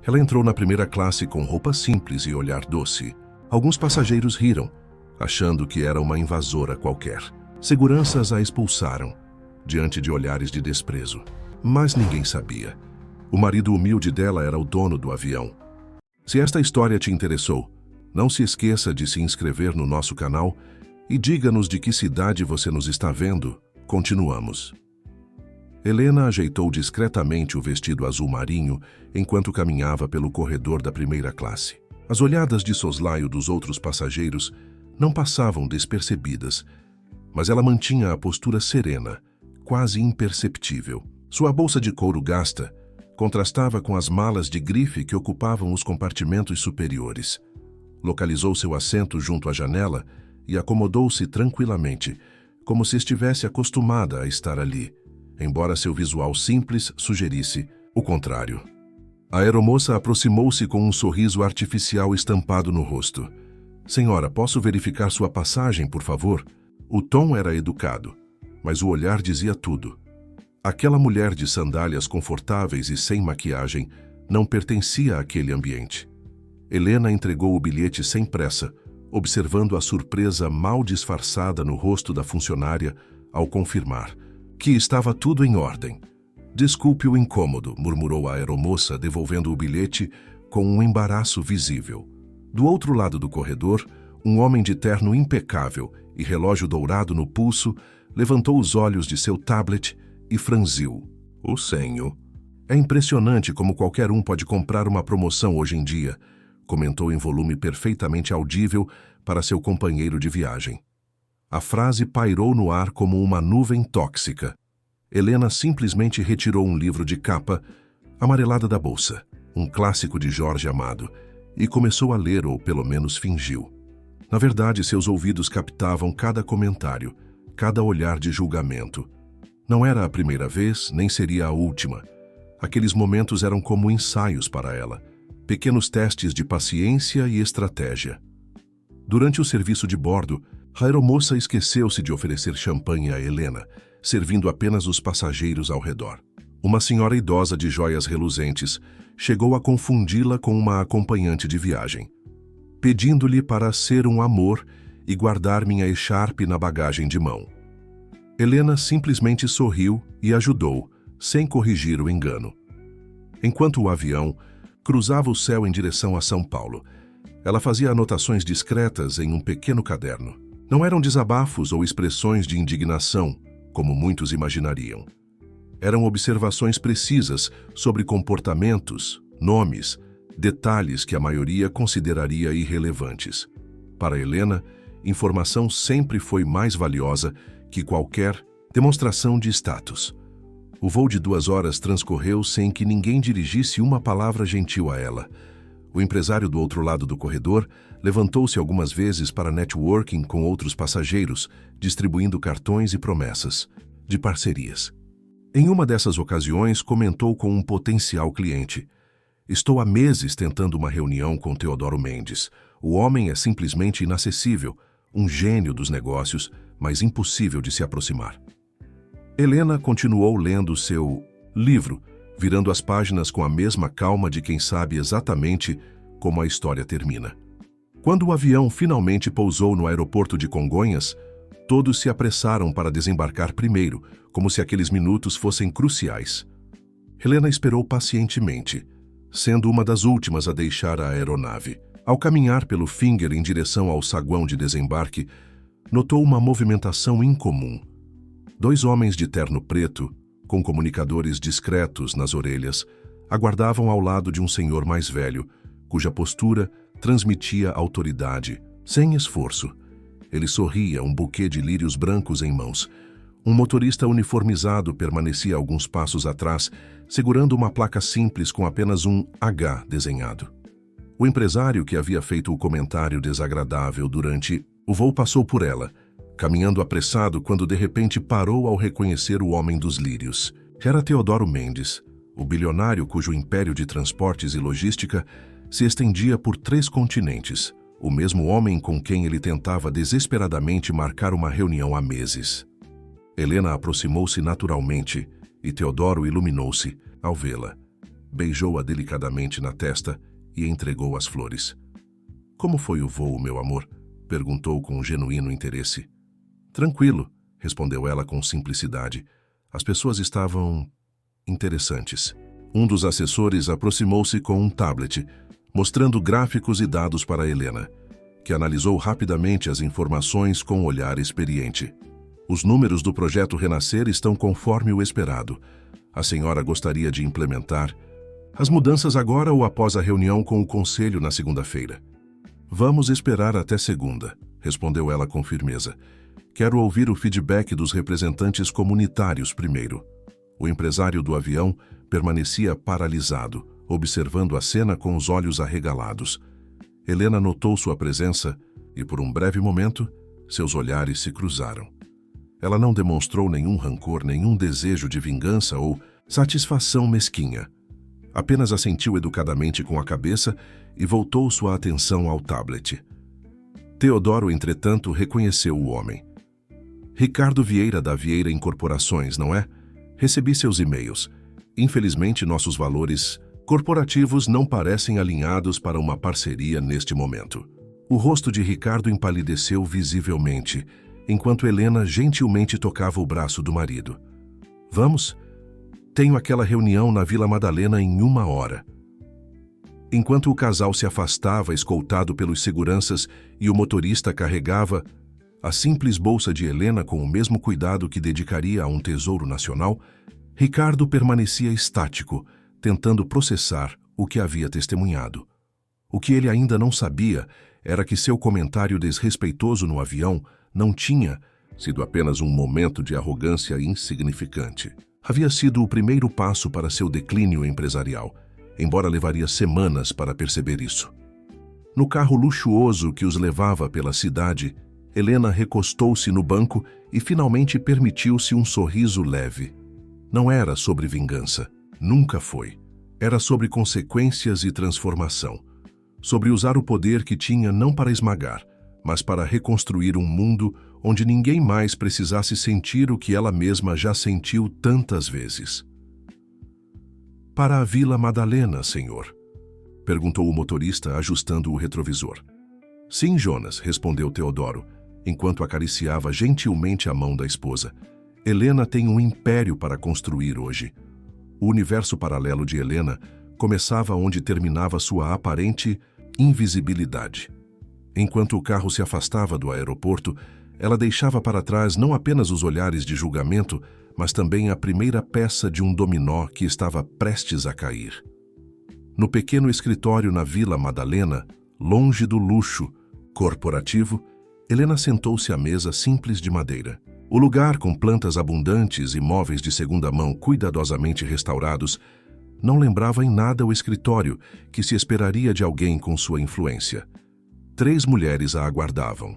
Ela entrou na primeira classe com roupa simples e olhar doce. Alguns passageiros riram, achando que era uma invasora qualquer. Seguranças a expulsaram, diante de olhares de desprezo. Mas ninguém sabia. O marido humilde dela era o dono do avião. Se esta história te interessou, não se esqueça de se inscrever no nosso canal e diga-nos de que cidade você nos está vendo. Continuamos. Helena ajeitou discretamente o vestido azul marinho enquanto caminhava pelo corredor da primeira classe. As olhadas de soslaio dos outros passageiros não passavam despercebidas, mas ela mantinha a postura serena, quase imperceptível. Sua bolsa de couro gasta contrastava com as malas de grife que ocupavam os compartimentos superiores. Localizou seu assento junto à janela e acomodou-se tranquilamente, como se estivesse acostumada a estar ali, embora seu visual simples sugerisse o contrário. A aeromoça aproximou-se com um sorriso artificial estampado no rosto. "Senhora, posso verificar sua passagem, por favor?" O tom era educado, mas o olhar dizia tudo. Aquela mulher de sandálias confortáveis e sem maquiagem não pertencia àquele ambiente. Helena entregou o bilhete sem pressa, observando a surpresa mal disfarçada no rosto da funcionária ao confirmar que estava tudo em ordem. "Desculpe o incômodo", murmurou a aeromoça, devolvendo o bilhete com um embaraço visível. Do outro lado do corredor, um homem de terno impecável e relógio dourado no pulso levantou os olhos de seu tablet e franziu o senho. "É impressionante como qualquer um pode comprar uma promoção hoje em dia", comentou em volume perfeitamente audível para seu companheiro de viagem. A frase pairou no ar como uma nuvem tóxica. Helena simplesmente retirou um livro de capa amarelada da bolsa, um clássico de Jorge Amado, e começou a ler, ou pelo menos fingiu. Na verdade, seus ouvidos captavam cada comentário, cada olhar de julgamento. Não era a primeira vez, nem seria a última. Aqueles momentos eram como ensaios para ela, pequenos testes de paciência e estratégia. Durante o serviço de bordo, a aeromoça esqueceu-se de oferecer champanhe a Helena, servindo apenas os passageiros ao redor. Uma senhora idosa de joias reluzentes chegou a confundi-la com uma acompanhante de viagem, pedindo-lhe para ser um amor e guardar minha echarpe na bagagem de mão. Helena simplesmente sorriu e ajudou, sem corrigir o engano. Enquanto o avião cruzava o céu em direção a São Paulo, ela fazia anotações discretas em um pequeno caderno. Não eram desabafos ou expressões de indignação, como muitos imaginariam. Eram observações precisas sobre comportamentos, nomes, detalhes que a maioria consideraria irrelevantes. Para Helena, informação sempre foi mais valiosa que qualquer demonstração de status. O voo de 2 horas transcorreu sem que ninguém dirigisse uma palavra gentil a ela. O empresário do outro lado do corredor levantou-se algumas vezes para networking com outros passageiros, distribuindo cartões e promessas de parcerias. Em uma dessas ocasiões, comentou com um potencial cliente: "Estou há meses tentando uma reunião com Teodoro Mendes. O homem é simplesmente inacessível, um gênio dos negócios, mas impossível de se aproximar." Helena continuou lendo seu livro, virando as páginas com a mesma calma de quem sabe exatamente como a história termina. Quando o avião finalmente pousou no aeroporto de Congonhas, todos se apressaram para desembarcar primeiro, como se aqueles minutos fossem cruciais. Helena esperou pacientemente, sendo uma das últimas a deixar a aeronave. Ao caminhar pelo Finger em direção ao saguão de desembarque, notou uma movimentação incomum. 2 homens de terno preto, com comunicadores discretos nas orelhas, aguardavam ao lado de um senhor mais velho, cuja postura transmitia autoridade, sem esforço. Ele sorria, um buquê de lírios brancos em mãos. Um motorista uniformizado permanecia alguns passos atrás, segurando uma placa simples com apenas um H desenhado. O empresário que havia feito o comentário desagradável durante o voo passou por ela, caminhando apressado quando de repente parou ao reconhecer o homem dos lírios. Era Teodoro Mendes, o bilionário cujo império de transportes e logística se estendia por 3 continentes, o mesmo homem com quem ele tentava desesperadamente marcar uma reunião há meses. Helena aproximou-se naturalmente e Teodoro iluminou-se ao vê-la. beijou-a delicadamente na testa e entregou as flores. "Como foi o voo, meu amor?" perguntou com genuíno interesse. "Tranquilo", respondeu ela com simplicidade. As pessoas estavam interessantes. Um dos assessores aproximou-se com um tablet, mostrando gráficos e dados para Helena, que analisou rapidamente as informações com um olhar experiente. "Os números do projeto Renascer estão conforme o esperado. A senhora gostaria de implementar as mudanças agora ou após a reunião com o conselho na segunda-feira?" "Vamos esperar até segunda", respondeu ela com firmeza. "Quero ouvir o feedback dos representantes comunitários primeiro." O empresário do avião permanecia paralisado, observando a cena com os olhos arregalados. Helena notou sua presença e, por um breve momento, seus olhares se cruzaram. Ela não demonstrou nenhum rancor, nenhum desejo de vingança ou satisfação mesquinha. Apenas assentiu educadamente com a cabeça e voltou sua atenção ao tablet. Teodoro, entretanto, reconheceu o homem. "Ricardo Vieira da Vieira Incorporações, não é? Recebi seus e-mails. Infelizmente, nossos valores corporativos não parecem alinhados para uma parceria neste momento." O rosto de Ricardo empalideceu visivelmente, enquanto Helena gentilmente tocava o braço do marido. "Vamos? Tenho aquela reunião na Vila Madalena em 1 hora." Enquanto o casal se afastava, escoltado pelos seguranças, e o motorista carregava a simples bolsa de Helena com o mesmo cuidado que dedicaria a um tesouro nacional, Ricardo permanecia estático, tentando processar o que havia testemunhado. O que ele ainda não sabia era que seu comentário desrespeitoso no avião não tinha sido apenas um momento de arrogância insignificante. Havia sido o primeiro passo para seu declínio empresarial, embora levaria semanas para perceber isso. No carro luxuoso que os levava pela cidade, Helena recostou-se no banco e finalmente permitiu-se um sorriso leve. Não era sobre vingança, nunca foi. Era sobre consequências e transformação. Sobre usar o poder que tinha não para esmagar, mas para reconstruir um mundo onde ninguém mais precisasse sentir o que ela mesma já sentiu tantas vezes. "Para a Vila Madalena, senhor?" perguntou o motorista, ajustando o retrovisor. "Sim, Jonas", respondeu Teodoro, enquanto acariciava gentilmente a mão da esposa. "Helena tem um império para construir hoje." O universo paralelo de Helena começava onde terminava sua aparente invisibilidade. Enquanto o carro se afastava do aeroporto, ela deixava para trás não apenas os olhares de julgamento, mas também a primeira peça de um dominó que estava prestes a cair. No pequeno escritório na Vila Madalena, longe do luxo corporativo, Helena sentou-se à mesa simples de madeira. O lugar, com plantas abundantes e móveis de segunda mão cuidadosamente restaurados, não lembrava em nada o escritório que se esperaria de alguém com sua influência. 3 mulheres a aguardavam.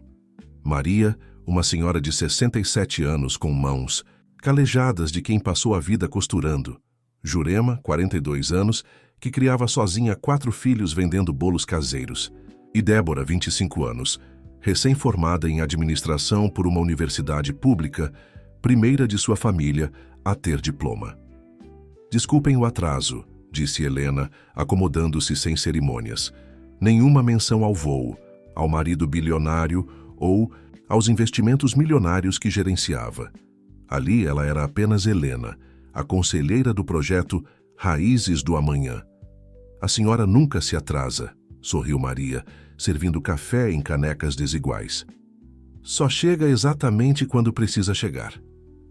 Maria, uma senhora de 67 anos com mãos calejadas de quem passou a vida costurando. Jurema, 42 anos, que criava sozinha 4 filhos vendendo bolos caseiros. E Débora, 25 anos, recém-formada em administração por uma universidade pública, primeira de sua família a ter diploma. "Desculpem o atraso", disse Helena, acomodando-se sem cerimônias. Nenhuma menção ao voo, ao marido bilionário ou aos investimentos milionários que gerenciava. Ali ela era apenas Helena, a conselheira do projeto Raízes do Amanhã. "A senhora nunca se atrasa", sorriu Maria, servindo café em canecas desiguais. "Só chega exatamente quando precisa chegar."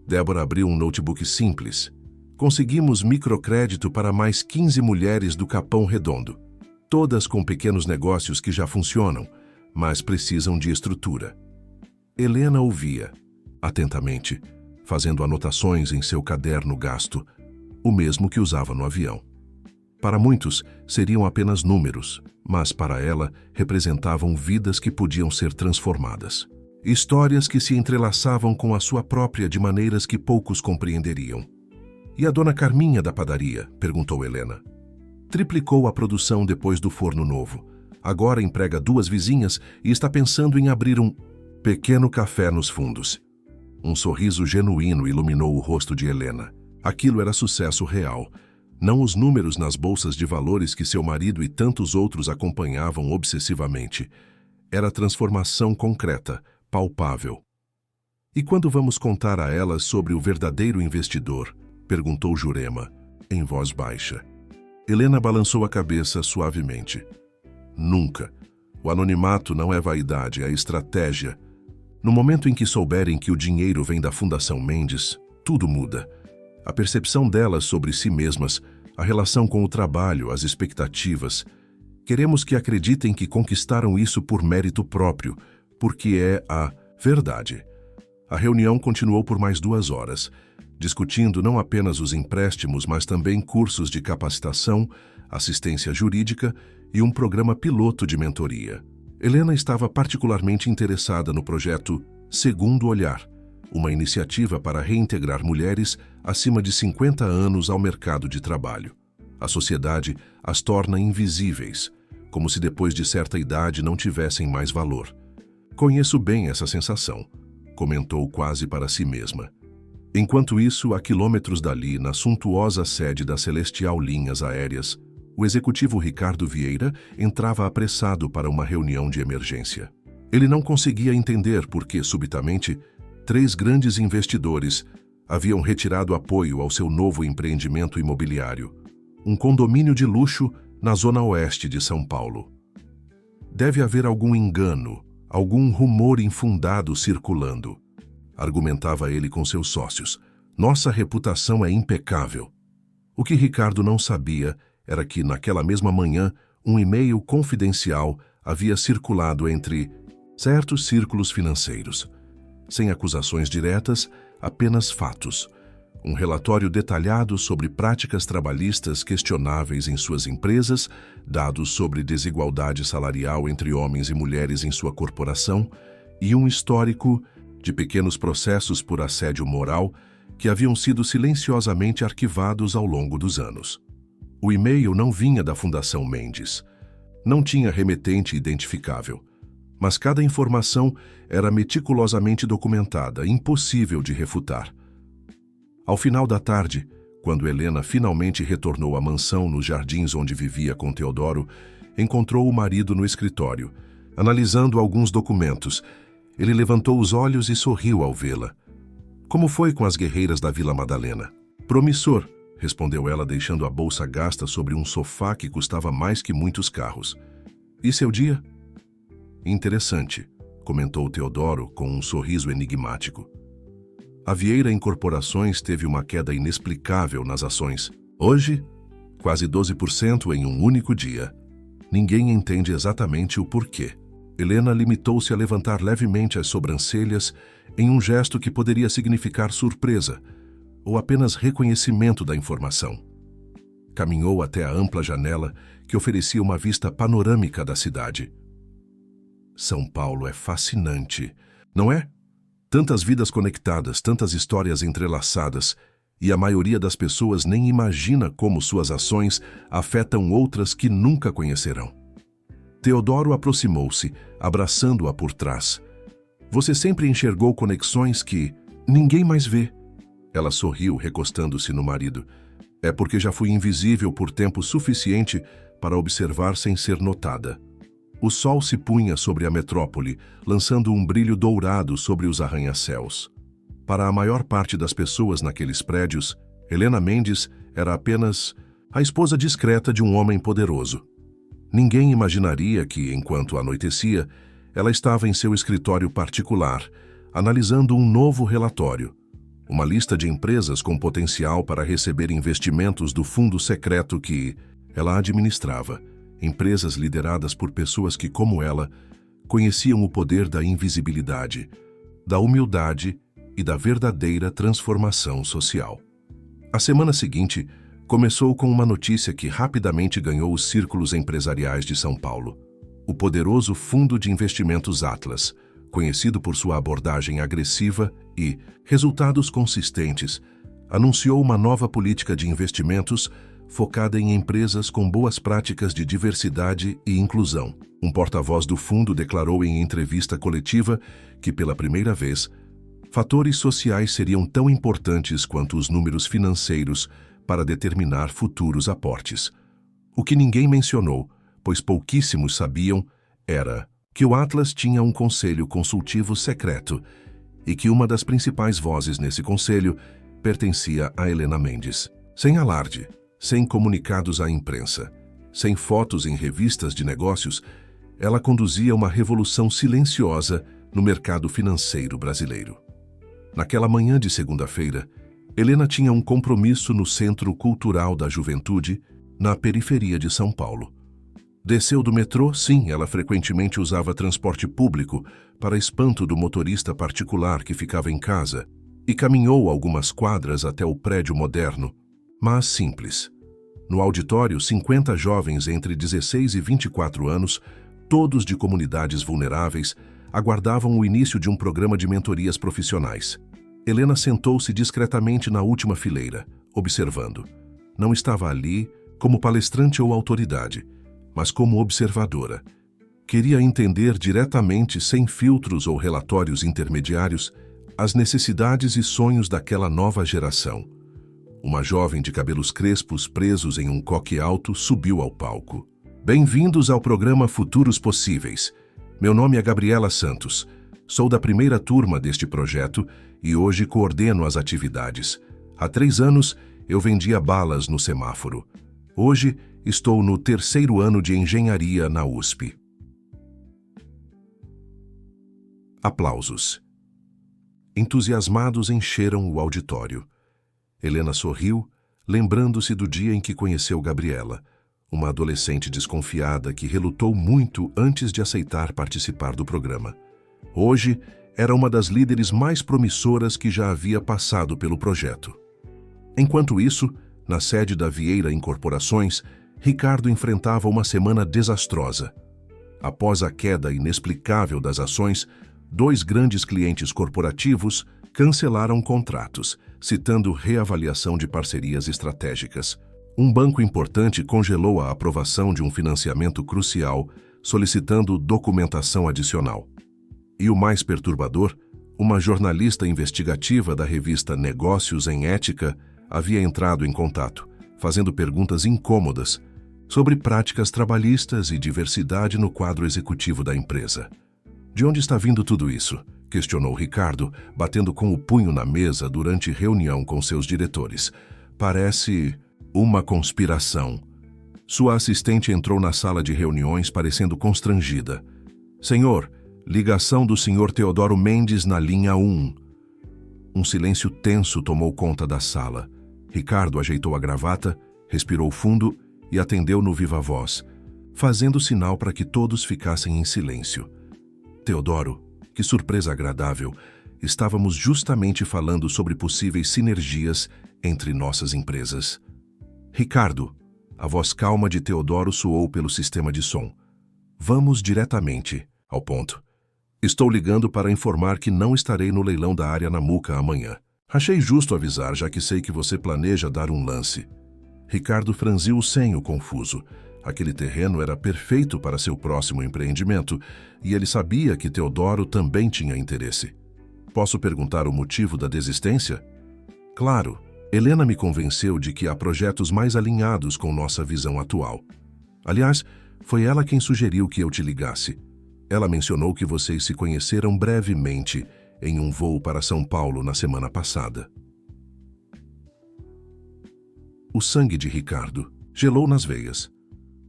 Débora abriu um notebook simples. "Conseguimos microcrédito para mais 15 mulheres do Capão Redondo. Todas com pequenos negócios que já funcionam, mas precisam de estrutura." Helena ouvia, atentamente, fazendo anotações em seu caderno gasto, o mesmo que usava no avião. Para muitos, seriam apenas números, mas para ela representavam vidas que podiam ser transformadas. Histórias que se entrelaçavam com a sua própria de maneiras que poucos compreenderiam. "E a dona Carminha da padaria?", perguntou Helena. "Triplicou a produção depois do forno novo. Agora emprega 2 vizinhas e está pensando em abrir um pequeno café nos fundos." Um sorriso genuíno iluminou o rosto de Helena. Aquilo era sucesso real. não os números nas bolsas de valores que seu marido e tantos outros acompanhavam obsessivamente. Era transformação concreta, palpável. "E quando vamos contar a elas sobre o verdadeiro investidor?" perguntou Jurema, em voz baixa. Helena balançou a cabeça suavemente. "Nunca. O anonimato não é vaidade, é estratégia. No momento em que souberem que o dinheiro vem da Fundação Mendes, tudo muda. A percepção delas sobre si mesmas, a relação com o trabalho, as expectativas. Queremos que acreditem que conquistaram isso por mérito próprio, porque é a verdade." A reunião continuou por mais 2 horas, discutindo não apenas os empréstimos, mas também cursos de capacitação, assistência jurídica e um programa piloto de mentoria. Helena estava particularmente interessada no projeto Segundo Olhar, uma iniciativa para reintegrar mulheres acima de 50 anos ao mercado de trabalho. A sociedade as torna invisíveis, como se depois de certa idade não tivessem mais valor. "Conheço bem essa sensação", comentou quase para si mesma. Enquanto isso, a quilômetros dali, na suntuosa sede da Celestial Linhas Aéreas, o executivo Ricardo Vieira entrava apressado para uma reunião de emergência. Ele não conseguia entender por que, subitamente, 3 grandes investidores haviam retirado apoio ao seu novo empreendimento imobiliário, um condomínio de luxo na zona oeste de São Paulo. "Deve haver algum engano, algum rumor infundado circulando", argumentava ele com seus sócios. "Nossa reputação é impecável." O que Ricardo não sabia era que, naquela mesma manhã, um e-mail confidencial havia circulado entre certos círculos financeiros. Sem acusações diretas, apenas fatos. Um relatório detalhado sobre práticas trabalhistas questionáveis em suas empresas, dados sobre desigualdade salarial entre homens e mulheres em sua corporação, e um histórico de pequenos processos por assédio moral que haviam sido silenciosamente arquivados ao longo dos anos. O e-mail não vinha da Fundação Mendes. Não tinha remetente identificável. Mas cada informação era meticulosamente documentada, impossível de refutar. Ao final da tarde, quando Helena finalmente retornou à mansão nos jardins onde vivia com Teodoro, encontrou o marido no escritório, analisando alguns documentos. Ele levantou os olhos e sorriu ao vê-la. "Como foi com as guerreiras da Vila Madalena?" "Promissor", respondeu ela, deixando a bolsa gasta sobre um sofá que custava mais que muitos carros. "E seu dia?" "Interessante", comentou Teodoro com um sorriso enigmático. "A Vieira Incorporações teve uma queda inexplicável nas ações. Hoje, quase 12% em um único dia. Ninguém entende exatamente o porquê." Helena limitou-se a levantar levemente as sobrancelhas em um gesto que poderia significar surpresa ou apenas reconhecimento da informação. Caminhou até a ampla janela que oferecia uma vista panorâmica da cidade. São Paulo é fascinante, não é? Tantas vidas conectadas, tantas histórias entrelaçadas, e a maioria das pessoas nem imagina como suas ações afetam outras que nunca conhecerão. Teodoro aproximou-se, abraçando-a por trás. "Você sempre enxergou conexões que ninguém mais vê." Ela sorriu, recostando-se no marido. "É porque já fui invisível por tempo suficiente para observar sem ser notada." O sol se punha sobre a metrópole, lançando um brilho dourado sobre os arranha-céus. Para a maior parte das pessoas naqueles prédios, Helena Mendes era apenas a esposa discreta de um homem poderoso. Ninguém imaginaria que, enquanto anoitecia, ela estava em seu escritório particular, analisando um novo relatório, uma lista de empresas com potencial para receber investimentos do fundo secreto que ela administrava, empresas lideradas por pessoas que, como ela, conheciam o poder da invisibilidade, da humildade e da verdadeira transformação social. A semana seguinte começou com uma notícia que rapidamente ganhou os círculos empresariais de São Paulo. O poderoso Fundo de Investimentos Atlas, conhecido por sua abordagem agressiva e resultados consistentes, anunciou uma nova política de investimentos focada em empresas com boas práticas de diversidade e inclusão. Um porta-voz do fundo declarou em entrevista coletiva que, pela primeira vez, fatores sociais seriam tão importantes quanto os números financeiros para determinar futuros aportes. O que ninguém mencionou, pois pouquíssimos sabiam, era que o Atlas tinha um conselho consultivo secreto e que uma das principais vozes nesse conselho pertencia a Helena Mendes. Sem alarde, sem comunicados à imprensa, sem fotos em revistas de negócios, ela conduzia uma revolução silenciosa no mercado financeiro brasileiro. Naquela manhã de segunda-feira, Helena tinha um compromisso no Centro Cultural da Juventude, na periferia de São Paulo. Desceu do metrô, sim, ela frequentemente usava transporte público, para espanto do motorista particular que ficava em casa, e caminhou algumas quadras até o prédio moderno, mas simples. No auditório, 50 jovens entre 16 e 24 anos, todos de comunidades vulneráveis, aguardavam o início de um programa de mentorias profissionais. Helena sentou-se discretamente na última fileira, observando. Não estava ali como palestrante ou autoridade, mas como observadora. Queria entender diretamente, sem filtros ou relatórios intermediários, as necessidades e sonhos daquela nova geração. Uma jovem de cabelos crespos presos em um coque alto subiu ao palco. Bem-vindos ao programa Futuros Possíveis. Meu nome é Gabriela Santos. Sou da primeira turma deste projeto e hoje coordeno as atividades. Há 3 anos, eu vendia balas no semáforo. Hoje, estou no 3º ano de engenharia na USP. Aplausos. Entusiasmados encheram o auditório. Helena sorriu, lembrando-se do dia em que conheceu Gabriela, uma adolescente desconfiada que relutou muito antes de aceitar participar do programa. Hoje, era uma das líderes mais promissoras que já havia passado pelo projeto. Enquanto isso, na sede da Vieira Incorporações, Ricardo enfrentava uma semana desastrosa. Após a queda inexplicável das ações, 2 grandes clientes corporativos cancelaram contratos, citando reavaliação de parcerias estratégicas. Um banco importante congelou a aprovação de um financiamento crucial, solicitando documentação adicional. E o mais perturbador, uma jornalista investigativa da revista Negócios em Ética havia entrado em contato, fazendo perguntas incômodas sobre práticas trabalhistas e diversidade no quadro executivo da empresa. De onde está vindo tudo isso? Questionou Ricardo, batendo com o punho na mesa durante reunião com seus diretores. Parece uma conspiração. Sua assistente entrou na sala de reuniões parecendo constrangida. Senhor, ligação do senhor Teodoro Mendes na linha 1. Um silêncio tenso tomou conta da sala. Ricardo ajeitou a gravata, respirou fundo e atendeu no viva voz, fazendo sinal para que todos ficassem em silêncio. Teodoro, que surpresa agradável, estávamos justamente falando sobre possíveis sinergias entre nossas empresas. Ricardo, a voz calma de Teodoro soou pelo sistema de som. Vamos diretamente ao ponto. Estou ligando para informar que não estarei no leilão da área Namuca amanhã. Achei justo avisar, já que sei que você planeja dar um lance. Ricardo franziu o senho confuso. Aquele terreno era perfeito para seu próximo empreendimento e ele sabia que Teodoro também tinha interesse. Posso perguntar o motivo da desistência? Claro, Helena me convenceu de que há projetos mais alinhados com nossa visão atual. Aliás, foi ela quem sugeriu que eu te ligasse. Ela mencionou que vocês se conheceram brevemente em um voo para São Paulo na semana passada. O sangue de Ricardo gelou nas veias.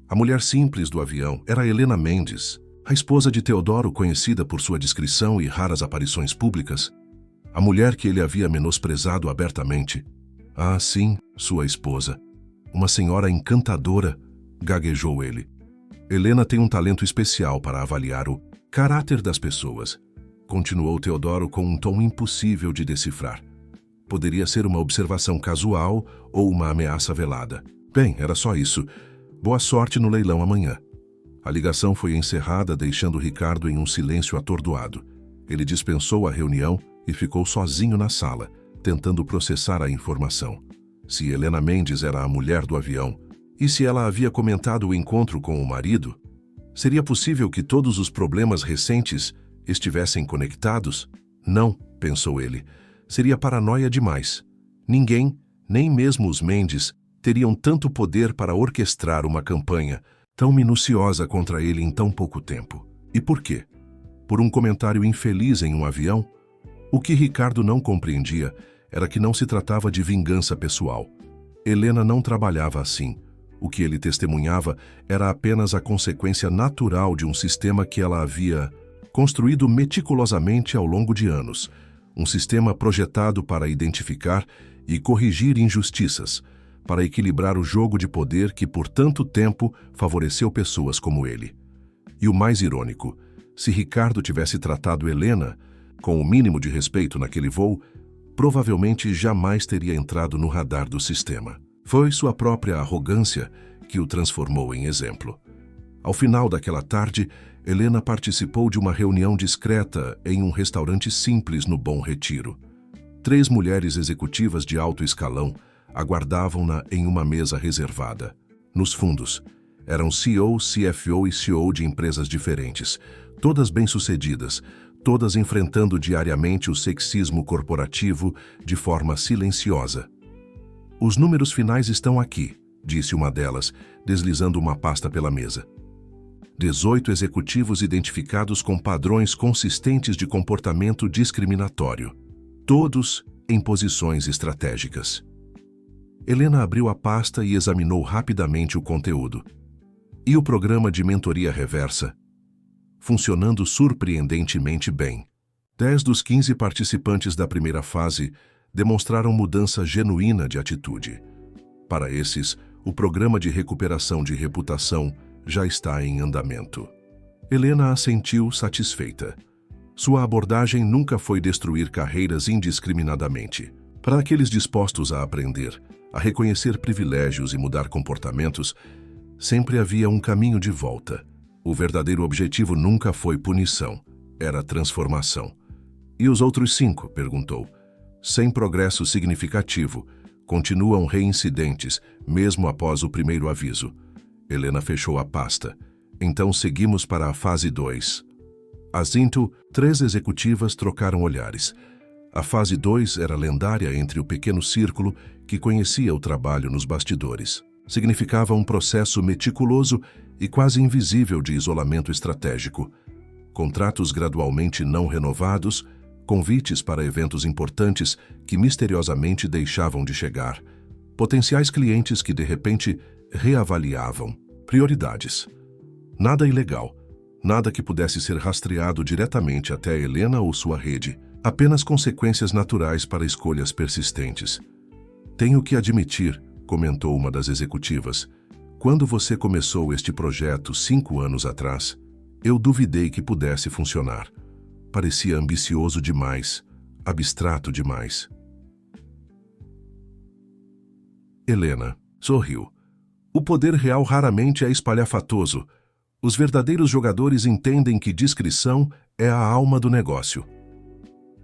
A mulher simples do avião era Helena Mendes, a esposa de Teodoro, conhecida por sua discrição e raras aparições públicas. A mulher que ele havia menosprezado abertamente. Ah, sim, sua esposa. Uma senhora encantadora, gaguejou ele. Helena tem um talento especial para avaliar o caráter das pessoas, continuou Teodoro com um tom impossível de decifrar. Poderia ser uma observação casual ou uma ameaça velada. Bem, era só isso. Boa sorte no leilão amanhã. A ligação foi encerrada, deixando Ricardo em um silêncio atordoado. Ele dispensou a reunião e ficou sozinho na sala, tentando processar a informação. Se Helena Mendes era a mulher do avião, e se ela havia comentado o encontro com o marido, seria possível que todos os problemas recentes estivessem conectados? Não, pensou ele. Seria paranoia demais. Ninguém, Nem mesmo os Mendes teriam tanto poder para orquestrar uma campanha tão minuciosa contra ele em tão pouco tempo. E por quê? Por um comentário infeliz em um avião? O que Ricardo não compreendia era que não se tratava de vingança pessoal. Helena não trabalhava assim. O que ele testemunhava era apenas a consequência natural de um sistema que ela havia construído meticulosamente ao longo de anos. Um sistema projetado para identificar e corrigir injustiças, para equilibrar o jogo de poder que por tanto tempo favoreceu pessoas como ele. E o mais irônico, se Ricardo tivesse tratado Helena com o mínimo de respeito naquele voo, provavelmente jamais teria entrado no radar do sistema. Foi sua própria arrogância que o transformou em exemplo. Ao final daquela tarde, Helena participou de uma reunião discreta em um restaurante simples no Bom Retiro. 3 mulheres executivas de alto escalão aguardavam-na em uma mesa reservada. Nos fundos, eram CEO, CFO e CEO de empresas diferentes, todas bem-sucedidas, todas enfrentando diariamente o sexismo corporativo de forma silenciosa. Os números finais estão aqui, disse uma delas, deslizando uma pasta pela mesa. 18 executivos identificados com padrões consistentes de comportamento discriminatório, todos em posições estratégicas. Helena abriu a pasta e examinou rapidamente o conteúdo. E o programa de mentoria reversa? Funcionando surpreendentemente bem. 10 dos 15 participantes da primeira fase demonstraram mudança genuína de atitude. Para esses, o programa de recuperação de reputação já está em andamento. Helena assentiu satisfeita. Sua abordagem nunca foi destruir carreiras indiscriminadamente. Para aqueles dispostos a aprender, a reconhecer privilégios e mudar comportamentos, sempre havia um caminho de volta. O verdadeiro objetivo nunca foi punição, era transformação. E os outros 5? Perguntou. Sem progresso significativo, continuam reincidentes, mesmo após o primeiro aviso. Helena fechou a pasta. Então seguimos para a fase 2. Azinto, 3 executivas trocaram olhares. A fase 2 era lendária entre o pequeno círculo que conhecia o trabalho nos bastidores. Significava um processo meticuloso e quase invisível de isolamento estratégico. Contratos gradualmente não renovados, convites para eventos importantes que misteriosamente deixavam de chegar, potenciais clientes que de repente reavaliavam, prioridades. Nada ilegal, nada que pudesse ser rastreado diretamente até a Helena ou sua rede, apenas consequências naturais para escolhas persistentes. Tenho que admitir, comentou uma das executivas, quando você começou este projeto 5 anos atrás, eu duvidei que pudesse funcionar. Parecia ambicioso demais, abstrato demais. Helena sorriu. O poder real raramente é espalhafatoso. Os verdadeiros jogadores entendem que discrição é a alma do negócio.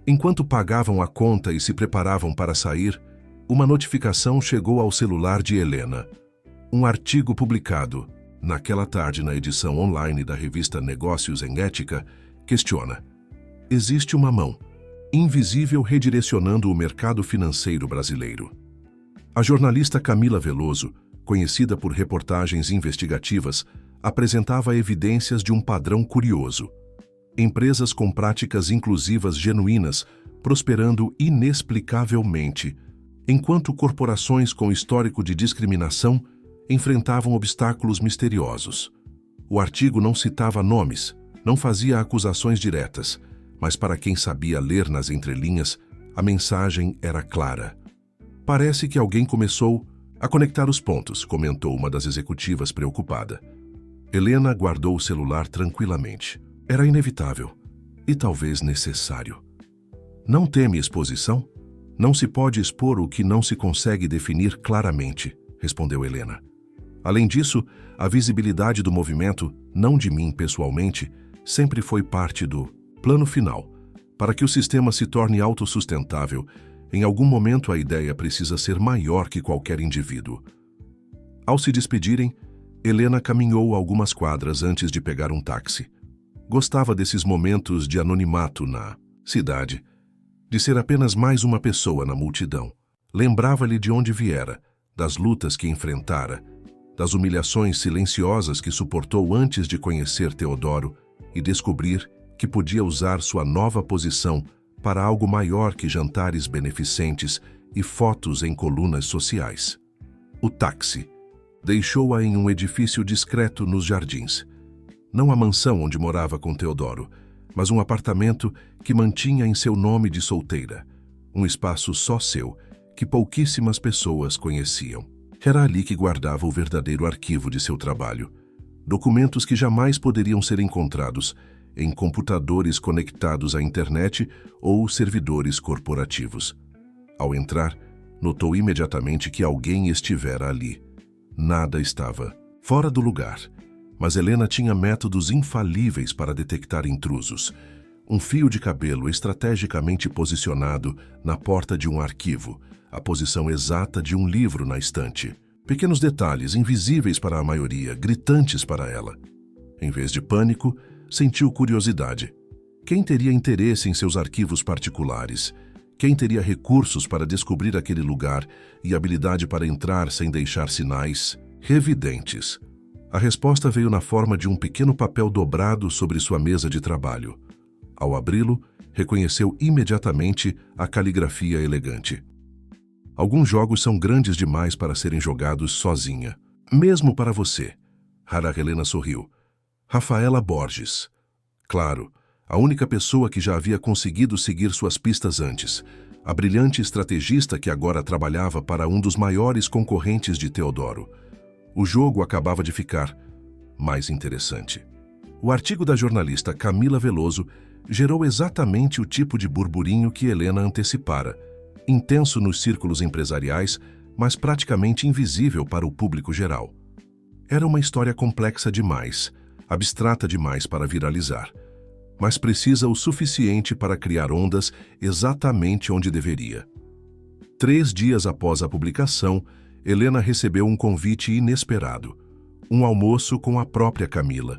Enquanto pagavam a conta e se preparavam para sair, uma notificação chegou ao celular de Helena. Um artigo publicado, naquela tarde na edição online da revista Negócios em Ética, questiona: existe uma mão invisível redirecionando o mercado financeiro brasileiro. A jornalista Camila Veloso, conhecida por reportagens investigativas, apresentava evidências de um padrão curioso. Empresas com práticas inclusivas genuínas prosperando inexplicavelmente, enquanto corporações com histórico de discriminação enfrentavam obstáculos misteriosos. O artigo não citava nomes, não fazia acusações diretas, mas para quem sabia ler nas entrelinhas, a mensagem era clara. Parece que alguém começou a conectar os pontos, comentou uma das executivas preocupada. Helena guardou o celular tranquilamente. Era inevitável e talvez necessário. Não teme exposição? Não se pode expor o que não se consegue definir claramente, respondeu Helena. Além disso, a visibilidade do movimento, não de mim pessoalmente, sempre foi parte do plano final. Para que o sistema se torne autossustentável, em algum momento a ideia precisa ser maior que qualquer indivíduo. Ao se despedirem, Helena caminhou algumas quadras antes de pegar um táxi. Gostava desses momentos de anonimato na cidade, de ser apenas mais uma pessoa na multidão. Lembrava-lhe de onde viera, das lutas que enfrentara, das humilhações silenciosas que suportou antes de conhecer Teodoro e descobrir que podia usar sua nova posição para algo maior que jantares beneficentes e fotos em colunas sociais. O táxi deixou-a em um edifício discreto nos jardins. Não a mansão onde morava com Teodoro, mas um apartamento que mantinha em seu nome de solteira, um espaço só seu, que pouquíssimas pessoas conheciam. Era ali que guardava o verdadeiro arquivo de seu trabalho, documentos que jamais poderiam ser encontrados em computadores conectados à internet ou servidores corporativos. Ao entrar, notou imediatamente que alguém estivera ali. Nada estava fora do lugar, mas Helena tinha métodos infalíveis para detectar intrusos. Um fio de cabelo estrategicamente posicionado na porta de um arquivo, a posição exata de um livro na estante. Pequenos detalhes, invisíveis para a maioria, gritantes para ela. Em vez de pânico, sentiu curiosidade. Quem teria interesse em seus arquivos particulares? Quem teria recursos para descobrir aquele lugar e habilidade para entrar sem deixar sinais evidentes? A resposta veio na forma de um pequeno papel dobrado sobre sua mesa de trabalho. Ao abri-lo, reconheceu imediatamente a caligrafia elegante. Alguns jogos são grandes demais para serem jogados sozinha. Mesmo para você. Rara Helena sorriu. Rafaela Borges. Claro, a única pessoa que já havia conseguido seguir suas pistas antes. A brilhante estrategista que agora trabalhava para um dos maiores concorrentes de Teodoro. O jogo acabava de ficar mais interessante. O artigo da jornalista Camila Veloso gerou exatamente o tipo de burburinho que Helena antecipara, intenso nos círculos empresariais, mas praticamente invisível para o público geral. Era uma história complexa demais, abstrata demais para viralizar, mas precisa o suficiente para criar ondas exatamente onde deveria. 3 dias após a publicação, Helena recebeu um convite inesperado, um almoço com a própria Camila.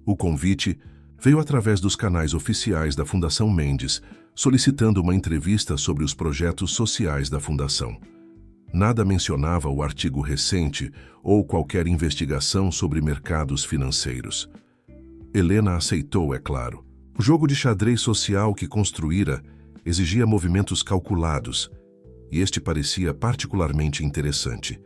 O convite veio através dos canais oficiais da Fundação Mendes, solicitando uma entrevista sobre os projetos sociais da Fundação. Nada mencionava o artigo recente ou qualquer investigação sobre mercados financeiros. Helena aceitou, é claro. O jogo de xadrez social que construíra exigia movimentos calculados, e este parecia particularmente interessante.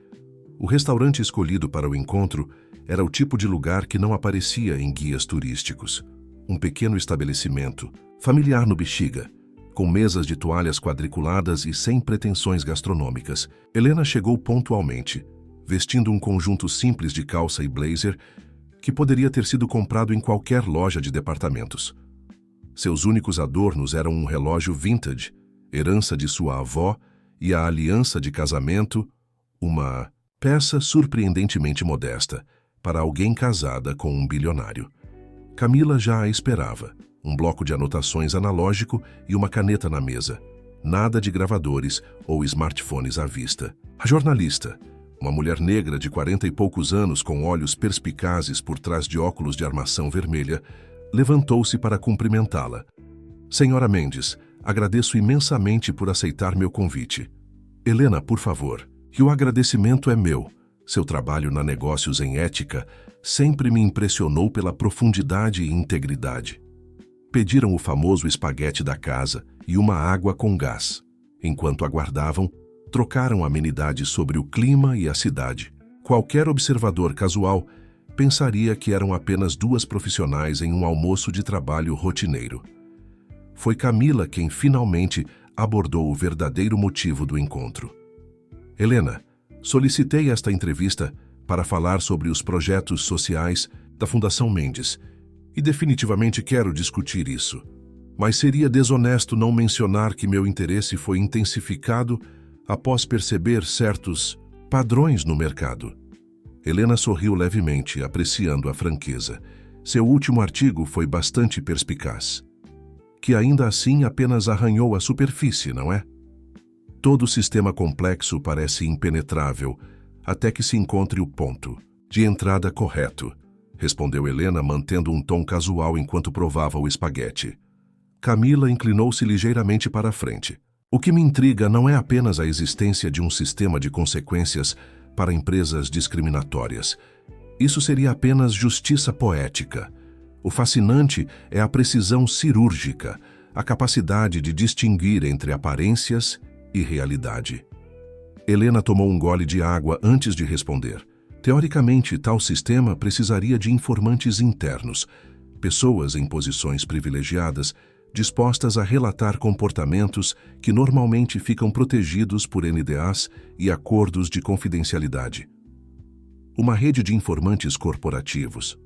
O restaurante escolhido para o encontro era o tipo de lugar que não aparecia em guias turísticos. Um pequeno estabelecimento, familiar no Bexiga, com mesas de toalhas quadriculadas e sem pretensões gastronômicas. Helena chegou pontualmente, vestindo um conjunto simples de calça e blazer que poderia ter sido comprado em qualquer loja de departamentos. Seus únicos adornos eram um relógio vintage, herança de sua avó, e a aliança de casamento, uma peça surpreendentemente modesta para alguém casada com um bilionário. Camila já a esperava, um bloco de anotações analógico e uma caneta na mesa. Nada de gravadores ou smartphones à vista. A jornalista, uma mulher negra de 40 e poucos anos com olhos perspicazes por trás de óculos de armação vermelha, levantou-se para cumprimentá-la. Senhora Mendes, agradeço imensamente por aceitar meu convite. Helena, por favor, e o agradecimento é meu. Seu trabalho na Negócios em Ética sempre me impressionou pela profundidade e integridade. Pediram o famoso espaguete da casa e uma água com gás. Enquanto aguardavam, trocaram amenidades sobre o clima e a cidade. Qualquer observador casual pensaria que eram apenas 2 profissionais em um almoço de trabalho rotineiro. Foi Camila quem finalmente abordou o verdadeiro motivo do encontro. Helena, solicitei esta entrevista para falar sobre os projetos sociais da Fundação Mendes e definitivamente quero discutir isso. Mas seria desonesto não mencionar que meu interesse foi intensificado após perceber certos padrões no mercado. Helena sorriu levemente, apreciando a franqueza. Seu último artigo foi bastante perspicaz. Que ainda assim apenas arranhou a superfície, não é? Todo sistema complexo parece impenetrável, até que se encontre o ponto de entrada correto, respondeu Helena, mantendo um tom casual enquanto provava o espaguete. Camila inclinou-se ligeiramente para a frente. O que me intriga não é apenas a existência de um sistema de consequências para empresas discriminatórias. Isso seria apenas justiça poética. O fascinante é a precisão cirúrgica, a capacidade de distinguir entre aparências e realidade. Helena tomou um gole de água antes de responder. Teoricamente, tal sistema precisaria de informantes internos, pessoas em posições privilegiadas, dispostas a relatar comportamentos que normalmente ficam protegidos por NDAs e acordos de confidencialidade. Uma rede de informantes corporativos.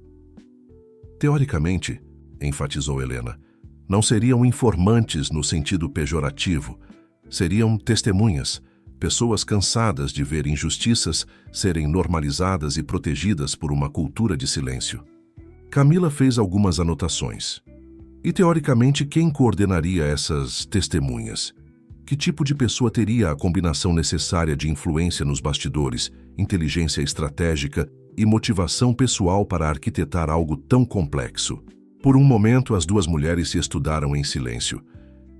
Teoricamente, enfatizou Helena, não seriam informantes no sentido pejorativo, seriam testemunhas, pessoas cansadas de ver injustiças serem normalizadas e protegidas por uma cultura de silêncio. Camila fez algumas anotações. E, teoricamente, quem coordenaria essas testemunhas? Que tipo de pessoa teria a combinação necessária de influência nos bastidores, inteligência estratégica e motivação pessoal para arquitetar algo tão complexo? Por um momento, as duas mulheres se estudaram em silêncio.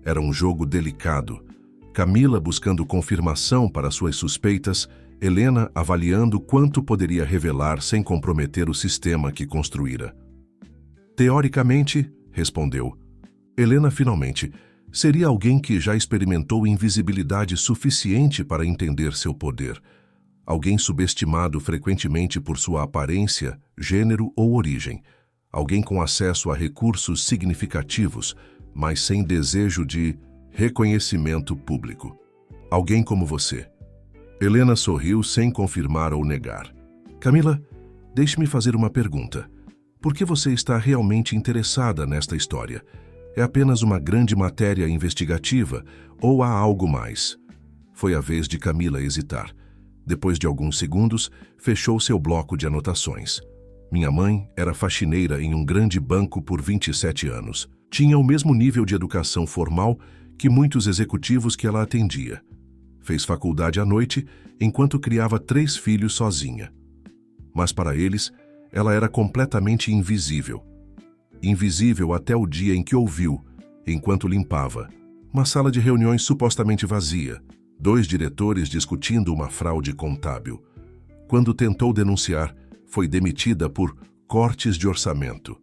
Era um jogo delicado. Camila buscando confirmação para suas suspeitas, Helena avaliando quanto poderia revelar sem comprometer o sistema que construíra. Teoricamente, respondeu. Helena finalmente seria alguém que já experimentou invisibilidade suficiente para entender seu poder. Alguém subestimado frequentemente por sua aparência, gênero ou origem. Alguém com acesso a recursos significativos, mas sem desejo de reconhecimento público. Alguém como você. Helena sorriu sem confirmar ou negar. Camila, deixe-me fazer uma pergunta. Por que você está realmente interessada nesta história? É apenas uma grande matéria investigativa ou há algo mais? Foi a vez de Camila hesitar. Depois de alguns segundos, fechou seu bloco de anotações. Minha mãe era faxineira em um grande banco por 27 anos. Tinha o mesmo nível de educação formal que muitos executivos que ela atendia. Fez faculdade à noite enquanto criava 3 filhos sozinha. Mas para eles, ela era completamente invisível. Invisível até o dia em que ouviu, enquanto limpava, uma sala de reuniões supostamente vazia, 2 diretores discutindo uma fraude contábil. Quando tentou denunciar, foi demitida por cortes de orçamento.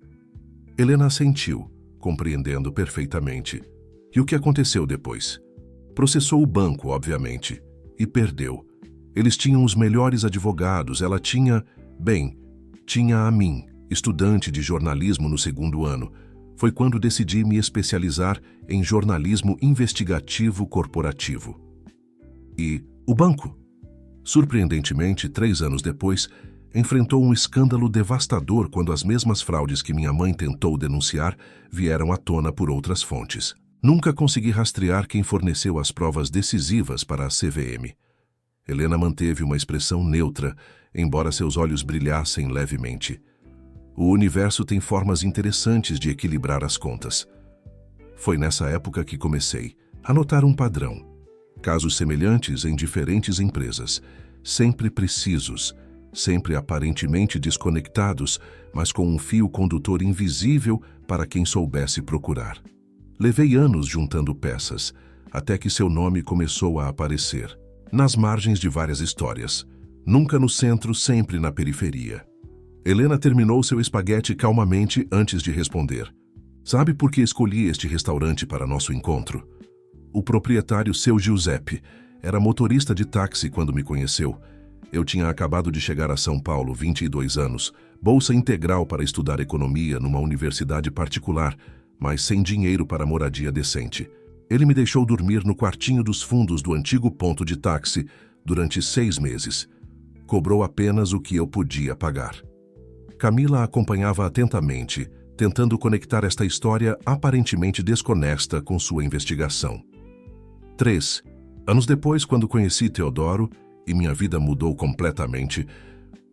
Helena assentiu, compreendendo perfeitamente. E o que aconteceu depois? Processou o banco, obviamente, e perdeu. Eles tinham os melhores advogados, ela tinha a mim, estudante de jornalismo no 2º ano. Foi quando decidi me especializar em jornalismo investigativo corporativo. E o banco? Surpreendentemente, 3 anos depois, enfrentou um escândalo devastador quando as mesmas fraudes que minha mãe tentou denunciar vieram à tona por outras fontes. Nunca consegui rastrear quem forneceu as provas decisivas para a CVM. Helena manteve uma expressão neutra, embora seus olhos brilhassem levemente. O universo tem formas interessantes de equilibrar as contas. Foi nessa época que comecei a notar um padrão. Casos semelhantes em diferentes empresas, sempre precisos, sempre aparentemente desconectados, mas com um fio condutor invisível para quem soubesse procurar. Levei anos juntando peças, até que seu nome começou a aparecer. Nas margens de várias histórias. Nunca no centro, sempre na periferia. Helena terminou seu espaguete calmamente antes de responder. Sabe por que escolhi este restaurante para nosso encontro? O proprietário, seu Giuseppe, era motorista de táxi quando me conheceu. Eu tinha acabado de chegar a São Paulo, 22 anos, bolsa integral para estudar economia numa universidade particular, mas sem dinheiro para moradia decente. Ele me deixou dormir no quartinho dos fundos do antigo ponto de táxi durante 6 meses. Cobrou apenas o que eu podia pagar. Camila acompanhava atentamente, tentando conectar esta história aparentemente desconexta com sua investigação. 3 anos depois, quando conheci Teodoro e minha vida mudou completamente,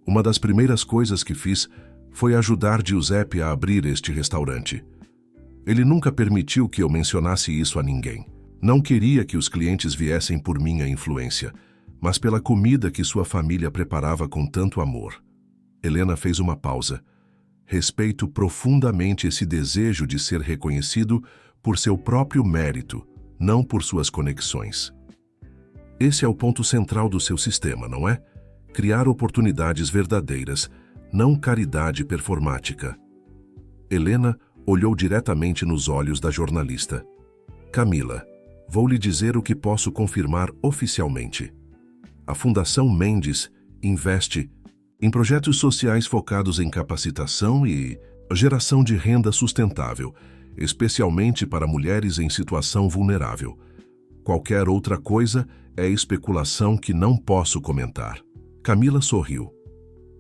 uma das primeiras coisas que fiz foi ajudar Giuseppe a abrir este restaurante. Ele nunca permitiu que eu mencionasse isso a ninguém. Não queria que os clientes viessem por minha influência, mas pela comida que sua família preparava com tanto amor. Helena fez uma pausa. Respeito profundamente esse desejo de ser reconhecido por seu próprio mérito, não por suas conexões. Esse é o ponto central do seu sistema, não é? Criar oportunidades verdadeiras, não caridade performática. Helena olhou diretamente nos olhos da jornalista. Camila, vou lhe dizer o que posso confirmar oficialmente. A Fundação Mendes investe em projetos sociais focados em capacitação e geração de renda sustentável, especialmente para mulheres em situação vulnerável. Qualquer outra coisa é especulação que não posso comentar. Camila sorriu.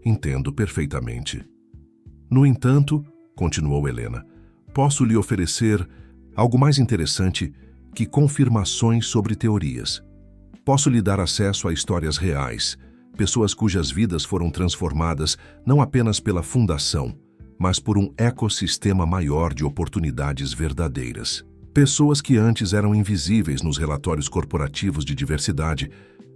Entendo perfeitamente. No entanto, continuou Helena, posso lhe oferecer algo mais interessante que confirmações sobre teorias. Posso lhe dar acesso a histórias reais, pessoas cujas vidas foram transformadas não apenas pela fundação, mas por um ecossistema maior de oportunidades verdadeiras. Pessoas que antes eram invisíveis nos relatórios corporativos de diversidade,